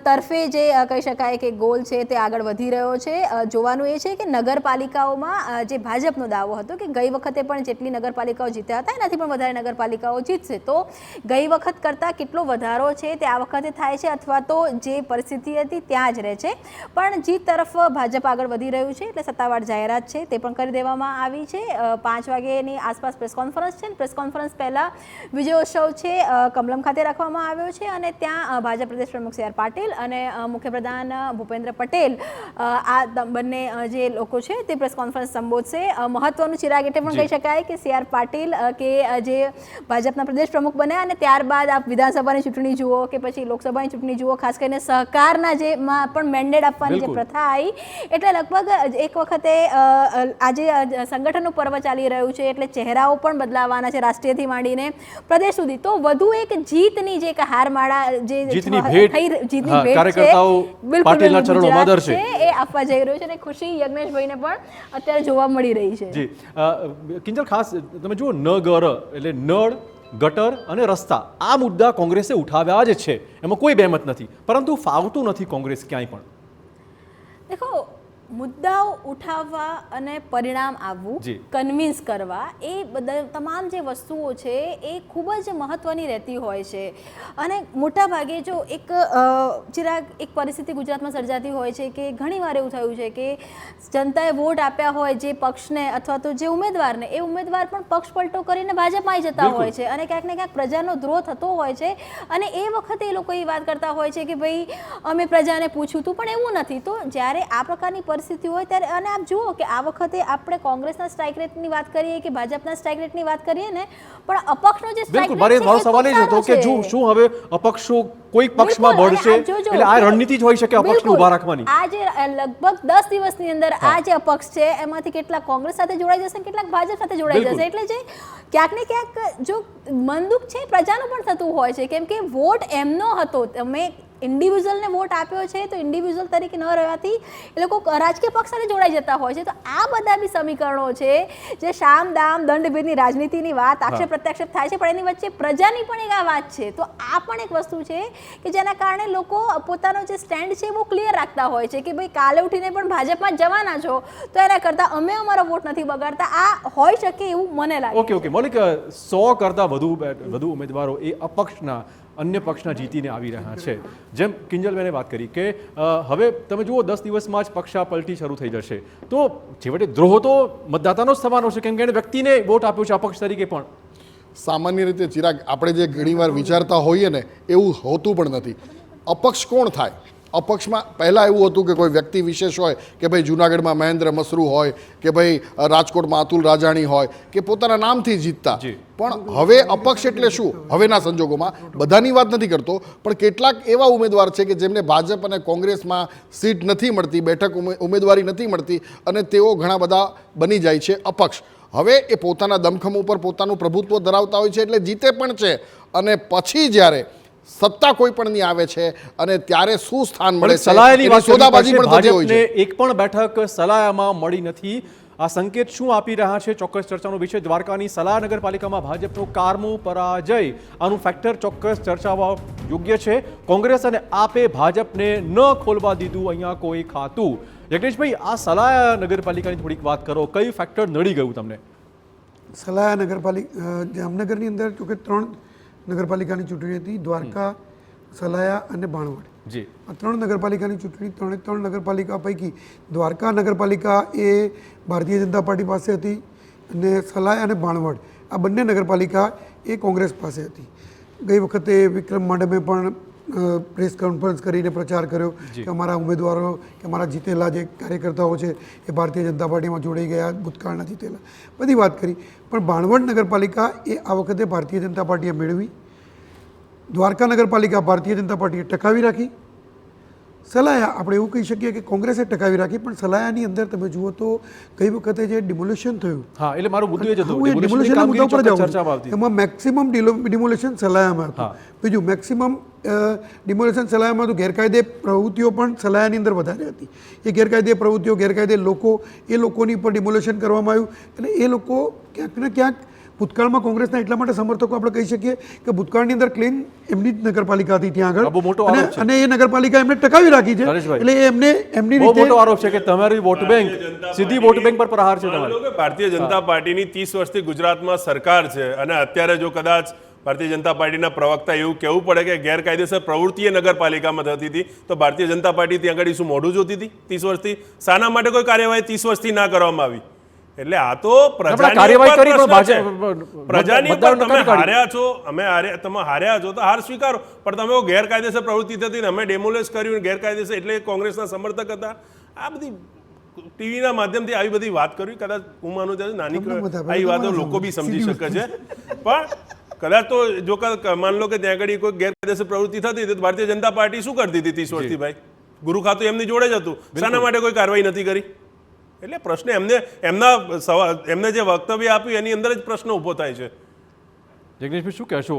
તરફે જે કહી શકાય કે ગોલ છે તે આગળ વધી રહ્યો છે. જોવાનું એ છે કે નગરપાલિકાઓમાં જે ભાજપનો દાવો હતો કે ગઈ વખતે પણ જેટલી નગરપાલિકાઓ જીત્યા હતા એનાથી પણ વધારે નગરપાલિકાઓ જીતશે, તો ગઈ વખત કરતાં કેટલો વધારો છે તે આ વખતે થાય છે અથવા તો જે પરિસ્થિતિ હતી ત્યાં જ રહે છે. પણ જીત તરફ ભાજપ આગળ વધી રહ્યું છે એટલે સત્તાવાર જાહેરાત છે તે પણ કરી દેવામાં આવી છે. 5 વાગ્યાની આસપાસ પ્રેસ કોન્ફરન્સ છે. પ્રેસ કોન્ફરન્સ પહેલાં વિજયોત્સવ છે કમલમ ખાતે રાખવામાં આવ્યો છે અને ત્યાં ભાજપ પ્રદેશ પ્રમુખ CR પાટીલ અને મુખ્યપ્રધાન ભૂપેન્દ્ર પટેલ આ બંને જે લોકો છે તે પ્રેસ કોન્ફરન્સ સંબોધશે. મહત્વનું ચિરાગ એટલે પણ કહી શકાય કે CR પાટીલ કે જે ભાજપના પ્રદેશ પ્રમુખ બન્યા અને ત્યારબાદ આપ વિધાનસભાની ચૂંટણી જુઓ કે પછી લોકસભાની ચૂંટણી જુઓ, ખાસ કરીને સહકારના જે પણ મેન્ડેટ આપવાની જે પ્રથા આવી, એટલે લગભગ એક વખતે આજે સંગઠનનું પર્વ ચાલી રહ્યું છે એટલે ચહેરાઓ પણ બદલાવાના છે રાષ્ટ્રીયથી માંડીને પ્રદેશ સુધી. તો વધુ એક જીતની જે હારમાળા જે જીતની ભેટ છે એ આપવા જઈ રહ્યું છે અને ખુશી યજ્ઞેશભાઈને પણ અત્યારે જોવા મળી રહી છે. જી કિંજલ, ખાસ તમે જુઓ, નગર એટલે નળ, ગટર અને રસ્તા, આ મુદ્દા કોંગ્રેસે ઉઠાવ્યા જ છે, એમાં કોઈ બેમત નથી, પરંતુ ફાવતું નથી કોંગ્રેસ ક્યાંય પણ. દેખો, મુદ્દાઓ ઉઠાવવા અને પરિણામ આવવું, જી. કન્વિન્સ કરવા, એ બધા તમામ જે વસ્તુઓ છે એ ખૂબ જ મહત્વની રહેતી હોય છે. અને મોટા ભાગે જો ચિરાગ એક પરિસ્થિતિ ગુજરાતમાં સર્જાતી હોય છે કે ઘણીવાર એવું થયું છે કે જનતાએ વોટ આપ્યા હોય જે પક્ષને અથવા તો જે ઉમેદવારને, એ ઉમેદવાર પણ પક્ષ પલટો કરીને ભાજપમાં આવી જતા હોય છે અને ક્યાંક ને ક્યાંક પ્રજાનો દ્રોહ થતો હોય છે. અને એ વખતે એ લોકો એ વાત કરતા હોય છે કે ભાઈ અમે પ્રજાને પૂછ્યું હતું, પણ એવું નથી. તો જ્યારે આ પ્રકારની પરિસ્થિતિ હોય ત્યારે, અને આપ જુઓ કે આ વખતે આપણે કોંગ્રેસના સ્ટ્રાઇક રેટની વાત કરીએ કે ભાજપના સ્ટ્રાઇક રેટની વાત કરીએ ને, પણ અપક્ષનો જે સ્ટ્રાઇક બિલકુલ, મારે મારો સવાલ એ જ હતો કે શું હવે અપક્ષો કોઈ પક્ષમાં બળશે, એટલે આ રણનીતિ જ હોઈ શકે અપક્ષને ઊભા રાખવાની. આજે લગભગ 10 દિવસની અંદર આ જે અપક્ષ છે એમાંથી કેટલાક કોંગ્રેસ સાથે જોડાઈ જશે, કેટલાક ભાજપ સાથે જોડાઈ જશે. એટલે જે ક્યાંક ને ક્યાંક જો મન દુઃખ છે પ્રજાનું પણ થતું હોય છે, કેમ કે વોટ એમનો હતો. તમે ઇન્ડિવિજ્યુઅલને વોટ આપ્યો છે તો ઇન્ડિવિજ્યુઅલ તરીકે ન રહેવાથી એ લોકો રાજકીય પક્ષ સાથે જોડાઈ જતા હોય છે. તો આ બધા બી સમીકરણો છે જે શામ દામ દંડભેદની રાજનીતિની વાત આક્ષેપ પ્રત્યાક્ષેપ થાય છે, પણ એની વચ્ચે પ્રજાની પણ એક આ વાત છે. તો આ પણ એક વસ્તુ છે કે જેના કારણે લોકો પોતાનો જે સ્ટેન્ડ છે બહુ ક્લિયર રાખતા હોય છે કે ભાઈ કાલે ઉઠીને પણ ભાજપમાં જવાના છો તો એના કરતાં અમે અમારો વોટ નથી બગાડતા. આ હોઈ શકે એવું મને લાગે. ઓકે મૌલિક, 100 કરતાં વધુ ઉમેદવારો એ અપક્ષના અન્ય પક્ષના જીતીને આવી રહ્યા છે. જેમ કિંજલબેને વાત કરી કે હવે તમે જુઓ 10 દિવસમાં જ પક્ષા પલટી શરૂ થઈ જશે, તો છેવટે દ્રોહ તો મતદાતાનો જ થવાનો છે, કેમ કે એને વ્યક્તિને વોટ આપ્યો છે અપક્ષ તરીકે. પણ સામાન્ય રીતે ચિરાગ, આપણે જે ઘણીવાર વિચારતા હોઈએ ને એવું હોતું પણ નથી. અપક્ષ કોણ થાય? અપક્ષમાં પહેલાં એવું હતું કે કોઈ વ્યક્તિ વિશેષ હોય, કે ભાઈ જૂનાગઢમાં મહેન્દ્ર મસરૂ હોય, કે ભાઈ રાજકોટમાં અતુલ રાજાણી હોય, કે પોતાના નામથી જીતતા. પણ હવે અપક્ષ એટલે શું? હવેના સંજોગોમાં બધાની વાત નથી કરતો, પણ કેટલાક એવા ઉમેદવાર છે કે જેમને ભાજપ અને કોંગ્રેસમાં સીટ નથી મળતી, બેઠક ઉમેદવારી નથી મળતી, અને તેઓ ઘણા બધા બની જાય છે અપક્ષ. હવે એ પોતાના દમખમ ઉપર પોતાનું પ્રભુત્વ ધરાવતા હોય છે, એટલે જીતે પણ છે. અને પછી જ્યારે સત્તા કોઈ પણની આવે છે અને ત્યારે શું સ્થાન મળે છે, સલાયાની વાત સોદાબાજી પણ થતી હોય છે. એક પણ બેઠક સલાયામાં મળી નથી. આ સંકેત શું આપી રહ્યા છે? ચોક્કસ ચર્ચાનો વિષય. દ્વારકાની સલાયા નગરપાલિકામાં ભાજપનો કારમો પરાજય, આનું ફેક્ટર ચોક્કસ ચર્ચાવા યોગ્ય છે. કોંગ્રેસ અને આપે ભાજપને ન ખોલવા દીધું અહીંયા કોઈ ખાતું. જગદીશભાઈ, આ સલાયા નગરપાલિકાની થોડીક વાત કરો. કઈ ફેક્ટર નડી ગયું તમને? સલાયા નગરપાલિકા જામનગરની અંદર જો કે 3 નગરપાલિકાની ચૂંટણી હતી, દ્વારકા, સલાયા અને બાણવડ. જી, આ 3 નગરપાલિકાની ચૂંટણી, 3 નગરપાલિકા પૈકી દ્વારકા નગરપાલિકા એ ભારતીય જનતા પાર્ટી પાસે હતી અને સલાયા અને બાણવડ આ બંને નગરપાલિકા એ કોંગ્રેસ પાસે હતી. ગઈ વખતે વિક્રમ માંડમે પણ પ્રેસ કોન્ફરન્સ કરીને પ્રચાર કર્યો કે અમારા ઉમેદવારો કે અમારા જીતેલા જે કાર્યકર્તાઓ છે એ ભારતીય જનતા પાર્ટીમાં જોડાઈ ગયા, ભૂતકાળના જીતેલા, બધી વાત કરી. પણ બાણવડ નગરપાલિકા એ આ વખતે ભારતીય જનતા પાર્ટીએ મેળવી. દ્વારકા નગરપાલિકા ભારતીય જનતા પાર્ટીએ ટકાવી રાખી. સલાયા આપણે એવું કહી શકીએ કે કોંગ્રેસે ટકાવી રાખી, પણ સલાયાની અંદર તમે જુઓ તો ગઈ વખતે જે ડિમોલેશન થયું, એટલે મારો મુદ્દો એ જ હતો, ડિમોલેશનના મુદ્દા ઉપર જાઉં, એમાં મેક્સિમમ ડિમોલેશન સલાયામાં હતું. બીજું મેક્સિમમ ડિમોલેશન સલાયામાં તો ગેરકાયદે પ્રવૃત્તિઓ પણ સલાયાની અંદર વધારે હતી. એ ગેરકાયદે પ્રવૃત્તિઓ, ગેરકાયદે લોકો, એ લોકોની પર ડિમોલેશન કરવામાં આવ્યું. અને એ લોકો ક્યાંક ને ક્યાંક ભૂતકાળમાં કોંગ્રેસના એટલા માટે સમર્થકો આપણે કહી શકીએ કે ભૂતકાળની અંદર ક્લીન એમની જ નગરપાલિકા હતી ત્યાં આગળ, અને એ નગરપાલિકા એમને ટકાવી રાખી છે. એટલે એમને એમની રીતે મોટો આરોપ છે કે તમારી વોટ બેંક સીધી વોટ બેંક પર પ્રહાર છે તમારો. ભારતીય જનતા પાર્ટીની 30 વર્ષથી ગુજરાતમાં સરકાર છે, અને અત્યારે જો કદાચ ભારતીય જનતા પાર્ટીના પ્રવક્તા એવું કહેવું પડે કે ગેરકાયદેસર પ્રવૃત્તિ નગરપાલિકામાં થતી હતી, તો ભારતીય જનતા પાર્ટી ત્યાં આગળ શું મોઢું જોતી હતી 30 વર્ષથી? શાના માટે કોઈ કાર્યવાહી 30 વર્ષથી ના કરવામાં આવી? એટલે આ તો પ્રજાની ઉપર તમે હાર્યા છો, તમે હાર્યા છો તો હાર સ્વીકારો. પણ તમે ગેરકાયદેસર પ્રવૃત્તિ થતી, અમે ડેમોલેશ કર્યું ગેરકાયદેસર, એટલે કોંગ્રેસના સમર્થક હતા. આ બધી ટીવીના માધ્યમથી આવી બધી વાત કરવી, કદાચ હું માનું છું નાની આવી વાતો લોકો બી સમજી શકે છે. પણ કદાચ તો જો માન લો કે ત્યાં આગળ કોઈ ગેરકાયદેસર પ્રવૃત્તિ થતી તો ભારતીય જનતા પાર્ટી શું કરતી હતી 30 વર્ષથી? ભાઈ, ગુરુ ખાતું એમની જોડે જ હતું, શાના માટે કોઈ કાર્યવાહી નથી કરી? એટલે પ્રશ્ન એમને જે વક્તવ્ય આપ્યું એની અંદર જ પ્રશ્ન ઊભો થાય છે. જગદીશભાઈ, શું કહેશો?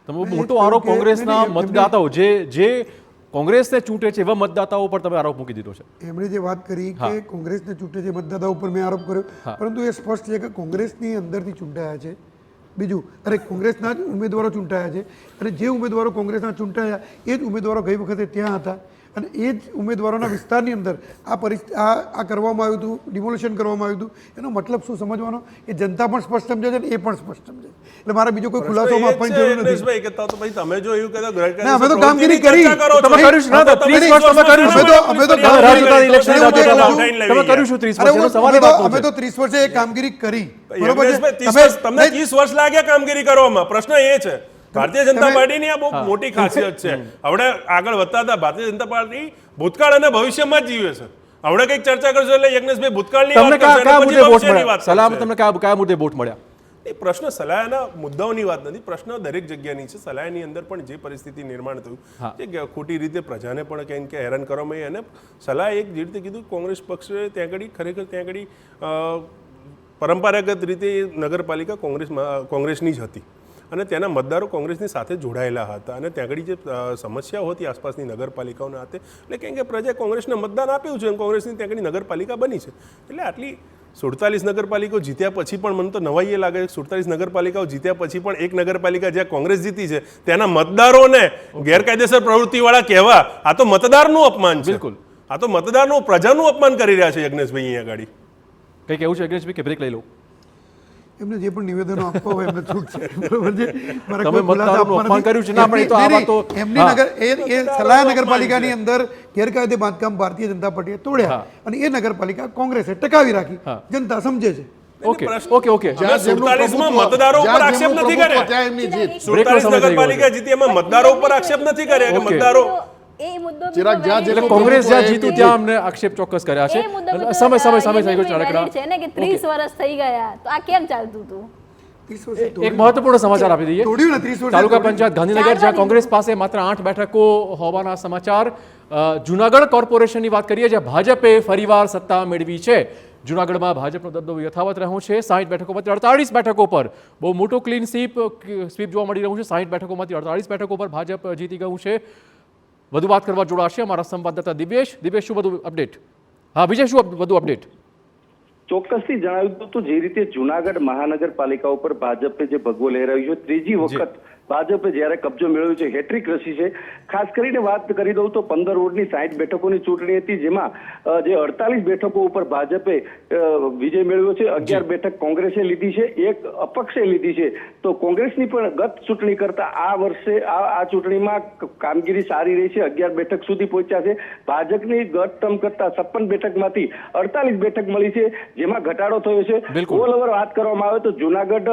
તમે મોટો આરોપ કોંગ્રેસના મતદાતાઓ જે કોંગ્રેસને ચૂંટે છે એવા મતદાતાઓ પર તમે આરોપ મૂકી દીધો છે. એમણે જે વાત કરી કે કોંગ્રેસને ચૂંટે છે મતદાતાઓ પર મેં આરોપ કર્યો, પરંતુ એ સ્પષ્ટ છે કે કોંગ્રેસની અંદરથી ચૂંટાયા છે. બીજું, કોંગ્રેસના જ ઉમેદવારો ચૂંટાયા છે, અને જે ઉમેદવારો કોંગ્રેસના ચૂંટાયા એ જ ઉમેદવારો ગઈ વખતે ત્યાં હતા. અને એ જ ઉમેદવારોના વિસ્તારની અંદર આ કરવામાં આવ્યું હતું, ડિમોલિશન કરવામાં આવ્યું હતું, એનો મતલબ શું સમજવાનો એ જનતા પણ સ્પષ્ટ સમજે છે અને એ પણ સ્પષ્ટ સમજે છે. એટલે મારે બીજો કોઈ ખુલાસો આપવાની જરૂર નથી. તમે જો એવું કહેતા ના, અમે તો કામગીરી કરી. તમે કર્યું છે ને? 30 વર્ષ તમે કર્યું છે. અમે તો રાજ્યસભા ઇલેક્શન તમે કર્યું શું 30 વર્ષ? સવાલ એ વાતનો અમે છે. તો 30 વર્ષે એ કામગીરી કરી. બરોબર છે. તમને 30 વર્ષ લાગ્યા કામગીરી કરવામાં. પ્રશ્ન એ છે ભારતીય જનતા પાર્ટીની આ બહુ મોટી ખાસિયત છે. હવે આગળ વધતા હતા ભારતીય જનતા પાર્ટી ભૂતકાળ અને ભવિષ્યમાં જ જીવે છે. હવે કંઈક ચર્ચા કરશો એટલે યજ્ઞેશભાઈ ભૂતકાળની તમને વાત કરશે, કયા પછી મુદ્દે વોટ ભવિષ્યની મળ્યા? વાત સલામ કરશે. તમને કયા મુદ્દે વોટ મળ્યા? એ પ્રશ્ન સલાહના મુદ્દાઓની વાત નથી. પ્રશ્ન દરેક જગ્યાની છે. સલાહની અંદર પણ જે પરિસ્થિતિ નિર્માણ થયું જે ખોટી રીતે પ્રજાને પણ કંઈક કે હેરાન કરવામાં આવી, અને સલાહ એક જે રીતે કીધું કોંગ્રેસ પક્ષે ત્યાં આગળ ખરેખર ત્યાં આગળ પરંપરાગત રીતે નગરપાલિકા કોંગ્રેસની જ હતી અને તેના મતદારો કોંગ્રેસની સાથે જોડાયેલા હતા અને ત્યાં આગળ જે સમસ્યાઓ હતી આસપાસની નગરપાલિકાઓના હાથે એટલે કેમ કે પ્રજાએ કોંગ્રેસને મતદાન આપ્યું છે અને કોંગ્રેસની ત્યાં આગળ નગરપાલિકા બની છે. એટલે આટલી 47 નગરપાલિકાઓ જીત્યા પછી પણ મને તો નવાઈ એ લાગે 47 નગરપાલિકાઓ જીત્યા પછી પણ એક નગરપાલિકા જ્યાં કોંગ્રેસ જીતી છે તેના મતદારોને ગેરકાયદેસર પ્રવૃત્તિવાળા કહેવા, આ તો મતદારનું અપમાન છે. બિલકુલ, આ તો મતદારનું પ્રજાનું અપમાન કરી રહ્યા છે યજ્ઞેશભાઈ અહીંયા આગળ. કંઈક એવું છે યજ્ઞેશભાઈ કે બ્રેક લઈ લો? એમને જે પણ નિવેદનો આપવા હોય એમને છૂટ છે. બરોબર છે. મારે તમે કોઈ ખુલાસો મતદારોનું આપવા અપમાન નથી. કર્યું છે. ના, પણ એ તો આ વાત તો એમની નગર એ સલાહ નગરપાલિકાની અંદર ગેરકાયદે બાંધકામ ભારતીય જનતા પાર્ટીએ તોડ્યા અને એ નગરપાલિકા કોંગ્રેસે ટકાવી રાખી. જનતા સમજે છે. Okay okay okay. અમે 47 માં મતદારો ઉપર આક્ષેપ નથી કર્યા. ત્યાં એમની જીત. 47 નગરપાલિકા જીતી એમાં મતદારો ઉપર આક્ષેપ નથી કર્યા કે મતદારો એ મુદ્દો ચિરાગ, જ્યાં એટલે કોંગ્રેસ જ્યાં જીતું ત્યાં અમને આક્ષેપ ચોક્કસ કર્યા છે. સમય થઈ ગયો છે નાનકડા. છે ને કે 30 વર્ષ થઈ ગયા તો આ કેમ ચાલતું હતું? 30 વર્ષે એક મહત્વપૂર્ણ સમાચાર આપી દઈએ. તોડ્યું ને 30 વર્ષે તાલુકા પંચાયત ગાંધીનગર જ્યાં કોંગ્રેસ પાસે માત્ર 8 બેઠકો હોવાના સમાચાર. જુનાગઢ કોર્પોરેશનની વાત કરીએ જ્યાં ભાજપે ફરીવાર સત્તા મેળવી છે. જુનાગઢમાં ભાજપનો દબદબો યથાવત રહ્યો છે. 60 બેઠકોમાંથી 48 બેઠકો પર બહુ મોટું ક્લીન સ્વીપ જોવા મળી રહ્યું છે. 60 બેઠકોમાંથી 48 બેઠકો પર ભાજપ જીતી ગયું છે. વધુ વાત કરવા જોડાશે અમારા સંવાદદાતા દિવેશ. દિવેશ, શું બધું અપડેટ? હા વિજય, શું બધું અપડેટ? ચોક્કસથી જણાવ્યું હતું જે રીતે જુનાગઢ મહાનગરપાલિકા ઉપર ભાજપે જે ભગવો લહેરાવ્યો છે, ત્રીજી વખત ભાજપે જ્યારે કબજો મેળવ્યો છે, હેટ્રિક રચી છે. ખાસ કરીને વાત કરી દઉં તો 15 વોર્ડની 60 બેઠકોની ચૂંટણી હતી જેમાં જે 48 બેઠકો ઉપર ભાજપે વિજય મેળવ્યો છે. 11 બેઠક કોંગ્રેસે લીધી છે, એક અપક્ષે લીધી છે. તો કોંગ્રેસની પણ ગત ચૂંટણી કરતા આ વર્ષે આ ચૂંટણીમાં કામગીરી સારી રહી છે. 11 બેઠક સુધી પહોંચ્યા છે. ભાજપની ગત ટર્મ કરતા 56 બેઠકમાંથી 48 બેઠક મળી છે જેમાં ઘટાડો થયો છે. ઓલ ઓવર વાત કરવામાં આવે તો જુનાગઢ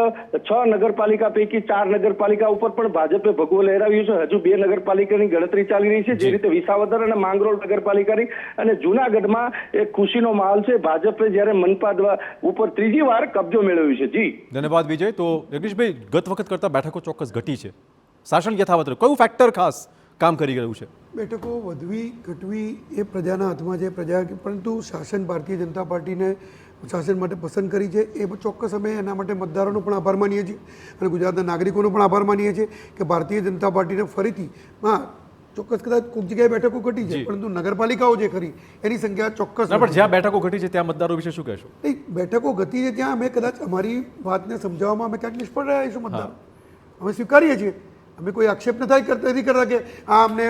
6 નગરપાલિકા પૈકી 4 નગરપાલિકા ઉપર પણ ભાજપે ભગવો લહેરાવ્યું છે. હજુ 2 નગરપાલિકાની ગણતરી ચાલી રહી છે જે રીતે વિસાવદર અને માંગરોળ નગરપાલિકાની. અને જુનાગઢમાં એક ખુશીનો માહોલ છે. ભાજપે જ્યારે મનપા ઉપર ત્રીજી વાર કબજો મેળવ્યો છે. જી ધન્યવાદ વિજય. તો યજ્ઞેશભાઈ, ગત વખત કરતા બેઠકો ચોક્કસ ઘટી છે, શાસન યથાવત રહ્યું. કયું ફેક્ટર ખાસ કામ કરી રહ્યું છે? બેઠકો વધવી ઘટવી એ પ્રજાના હાથમાં છે. પ્રજા પરંતુ શાસન ભારતીય જનતા પાર્ટીને શાસન માટે પસંદ કરી છે એ ચોક્કસ અમે એના માટે મતદારોનો પણ આભાર માનીએ છીએ અને ગુજરાતના નાગરિકોનો પણ આભાર માનીએ છીએ કે ભારતીય જનતા પાર્ટીને ફરીથી ચોક્કસ કદાચ કોઈક જગ્યાએ બેઠકો ઘટી છે પરંતુ નગરપાલિકાઓ જે ખરી એની સંખ્યા ચોક્કસ. પણ જ્યાં બેઠકો ઘટી છે ત્યાં મતદારો વિશે શું કહેશો? બેઠકો ઘટી છે ત્યાં અમે કદાચ અમારી વાતને સમજાવવામાં અમે ક્યાંક નિષ્ફળ રહ્યા છીએ. મતદારો અમે સ્વીકારીએ છીએ. અમે કોઈ આક્ષેપ નથી કરતા કે આ અમને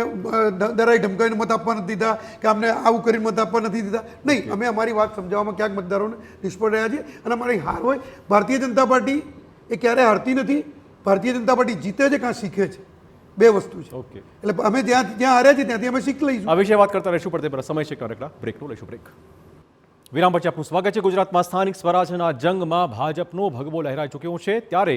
ડરાઈ ધમકાઈને મત આપવા નથી દીધા કે અમને આવું કરીને મત આપવા નથી દીધા. નહીં, અમે અમારી વાત સમજાવવામાં ક્યાંક મતદારોને નિષ્ફળ રહ્યા છીએ. અને અમારી હાર હોય, ભારતીય જનતા પાર્ટી એ ક્યારેય હારતી નથી. ભારતીય જનતા પાર્ટી જીતે છે કાં શીખે છે, બે વસ્તુ છે. ઓકે, એટલે અમે જ્યાં હાર્યા છીએ ત્યાંથી અમે શીખ લઈશું. આ વિશે વાત કરતા રહીશું પણ તે સમય છે નાનકડા બ્રેકનો. લઈશું બ્રેક. વિરામ પછી આપનું સ્વાગત છે. ગુજરાતમાં સ્થાનિક સ્વરાજના જંગમાં ભાજપનો ભગવો લહેરાઈ ચૂક્યો છે ત્યારે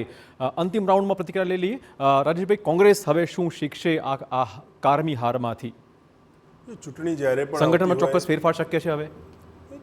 અંતિમ રાઉન્ડમાં પ્રતિક્રિયા લઈ લઈએ. રાજેશભાઈ, કોંગ્રેસ હવે શું શીખશે આ કારમી હારમાંથી? ચૂંટણી જ્યારે પણ સંગઠનમાં ચોક્કસ ફેરફાર શક્ય છે હવે?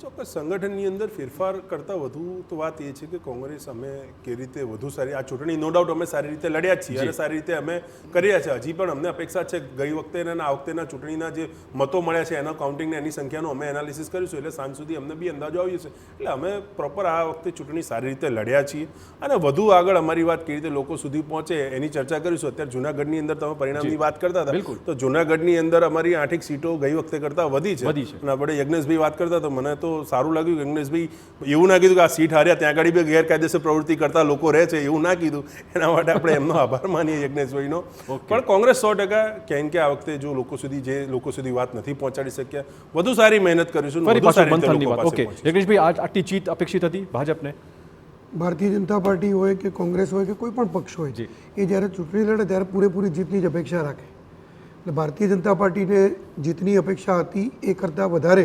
ચોક્કસ સંગઠનની અંદર ફેરફાર કરતાં વધુ તો વાત એ છે કે કોંગ્રેસ અમે કેવી રીતે વધુ સારી આ ચૂંટણી નો ડાઉટ અમે સારી રીતે લડ્યા જ છીએ અને સારી રીતે અમે કર્યા છે. હજી પણ અમને અપેક્ષા છે ગઈ વખતે અને આ વખતેના ચૂંટણીના જે મતો મળ્યા છે એના કાઉન્ટિંગ એની સંખ્યાનું અમે એનાલિસિસ કરીશું એટલે સાંજ સુધી અમને બી અંદાજો આવી જશે. એટલે અમે પ્રોપર આ વખતે ચૂંટણી સારી રીતે લડ્યા છીએ અને વધુ આગળ અમારી વાત કેવી રીતે લોકો સુધી પહોંચે એની ચર્ચા કરીશું. અત્યારે જુનાગઢની અંદર તમે પરિણામની વાત કરતા હતા તો જુનાગઢની અંદર અમારી 8 સીટો ગઈ વખતે કરતાં વધી છે અને આપણે યજ્ઞેશભાઈ વાત કરતા તો મને તો તો સારું લાગ્યું યજ્ઞેશભાઈ એવું ના કીધું કે આ સીટ હાર્યા ત્યાં આગળ બી ગેરકાયદેસર પ્રવૃત્તિ કરતા લોકો રહે છે એવું ના કીધું. એના માટે આપણે એમનો આભાર માનીએ યજ્ઞેશભાઈનો. પણ કોંગ્રેસ 100% કેમ કે આ વખતે જો લોકો સુધી વાત નથી પહોંચાડી શક્યા, વધુ સારી મહેનત કરીશું, વધુ સારી રીતે લોકો પાસે પહોંચીશું. યજ્ઞેશભાઈ આટલી જીત અપેક્ષિત હતી ભાજપને? ભારતીય જનતા પાર્ટી હોય કે કોંગ્રેસ હોય કે કોઈ પણ પક્ષ હોય એ જ્યારે ચૂંટણી લડે ત્યારે પૂરેપૂરી જીતની જ અપેક્ષા રાખે. એટલે ભારતીય જનતા પાર્ટીને જીતની અપેક્ષા હતી એ કરતાં વધારે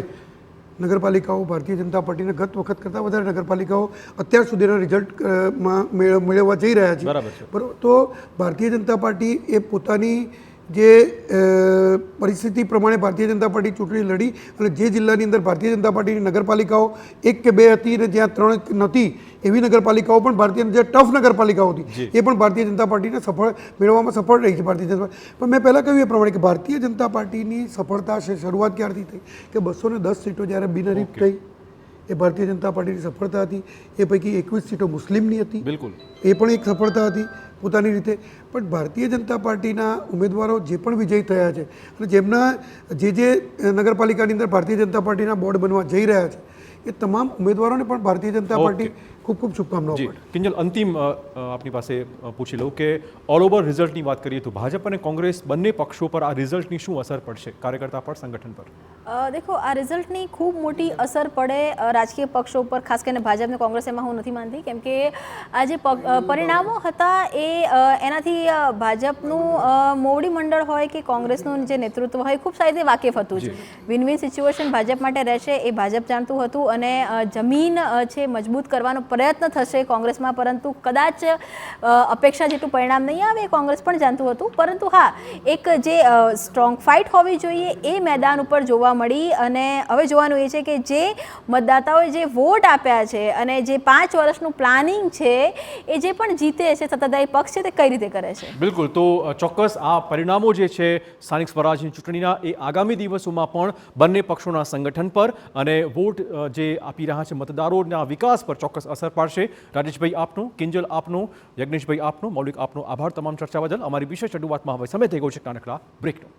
નગરપાલિકાઓ ભારતીય જનતા પાર્ટીને ગત વખત કરતાં વધારે નગરપાલિકાઓ અત્યાર સુધીના રિઝલ્ટમાં મેળવવા જઈ રહ્યા છે. બરાબર. તો ભારતીય જનતા પાર્ટી એ પોતાની જે પરિસ્થિતિ પ્રમાણે ભારતીય જનતા પાર્ટી ચૂંટણી લડી અને જે જિલ્લાની અંદર ભારતીય જનતા પાર્ટીની નગરપાલિકાઓ 1 કે 2 હતી અને જ્યાં 3 નથી એવી નગરપાલિકાઓ પણ ભારતીય જે ટફ નગરપાલિકાઓ હતી એ પણ ભારતીય જનતા પાર્ટીને મેળવવામાં સફળ રહી છે. ભારતીય જનતા પણ મેં પહેલાં કહ્યું એ પ્રમાણે કે ભારતીય જનતા પાર્ટીની સફળતા શરૂઆત ક્યારથી થઈ કે 210 સીટો જ્યારે બિનહરીફ થઈ એ ભારતીય જનતા પાર્ટીની સફળતા હતી. એ પૈકી 21 સીટો મુસ્લિમની હતી. બિલકુલ, એ પણ એક સફળતા હતી પોતાની રીતે. પણ ભારતીય જનતા પાર્ટીના ઉમેદવારો જે પણ વિજયી થયા છે અને જેમના જે નગરપાલિકાની અંદર ભારતીય જનતા પાર્ટીના બોર્ડ બનવા જઈ રહ્યા છે એ તમામ ઉમેદવારોને પણ ભારતીય જનતા પાર્ટી ખૂબ ખૂબ શુભકામનાઓ. કિંજલ, અંતિમ આપની પાસે પૂછી લઉં કે ઓલ ઓવર રિઝલ્ટની વાત કરીએ તો ભાજપ અને કોંગ્રેસ બંને પક્ષો પર આ રિઝલ્ટની શું અસર પડશે, કાર્યકર્તા પર, સંગઠન પર? દેખો, આ રિઝલ્ટની ખૂબ મોટી અસર પડે રાજકીય પક્ષો પર, ખાસ કરીને ભાજપ અને કોંગ્રેસ. એમાં હું નથી માનતી, કેમ કે આ જે પરિણામો હતા એ એનાથી ભાજપનું મોવડી મંડળ હોય કે કોંગ્રેસનું જે નેતૃત્વ હોય ખૂબ સારી રીતે વાકેફ હતું જ. વિન વિન સિચ્યુએશન ભાજપ માટે રહેશે એ ભાજપ જાણતું હતું અને જમીન છે મજબૂત કરવાનો પ્રયત્ન થશે કોંગ્રેસમાં, પરંતુ કદાચ અપેક્ષા જેટલું પરિણામ નહીં આવે એ કોંગ્રેસ પણ જાણતું હતું. પરંતુ હા, એક જે સ્ટ્રોંગ ફાઇટ હોવી જોઈએ એ મેદાન ઉપર જોવા મળી. અને હવે જોવાનું એ છે કે જે મતદાતાઓએ જે વોટ આપ્યા છે અને જે 5 વર્ષનું પ્લાનિંગ છે એ જે પણ જીતે છે સત્તાધારી પક્ષ છે તે કઈ રીતે કરે છે. બિલકુલ. તો ચોક્કસ આ પરિણામો જે છે સ્થાનિક સ્વરાજની ચૂંટણીના એ આગામી દિવસોમાં પણ બંને પક્ષોના સંગઠન પર અને વોટ જે આપી રહ્યા છે મતદારોના વિકાસ પર ચોક્કસ અસર પાડશે. રાજેશભાઈ આપનો, કિંજલ આપનો, યજ્ઞેશભાઈ આપનો, મૌલિક આપનો આભાર તમામ ચર્ચા બદલ. અમારી વિશેષ રજૂઆતમાં હવે સમય થઈ ગયો છે નાનકડા બ્રેકનો.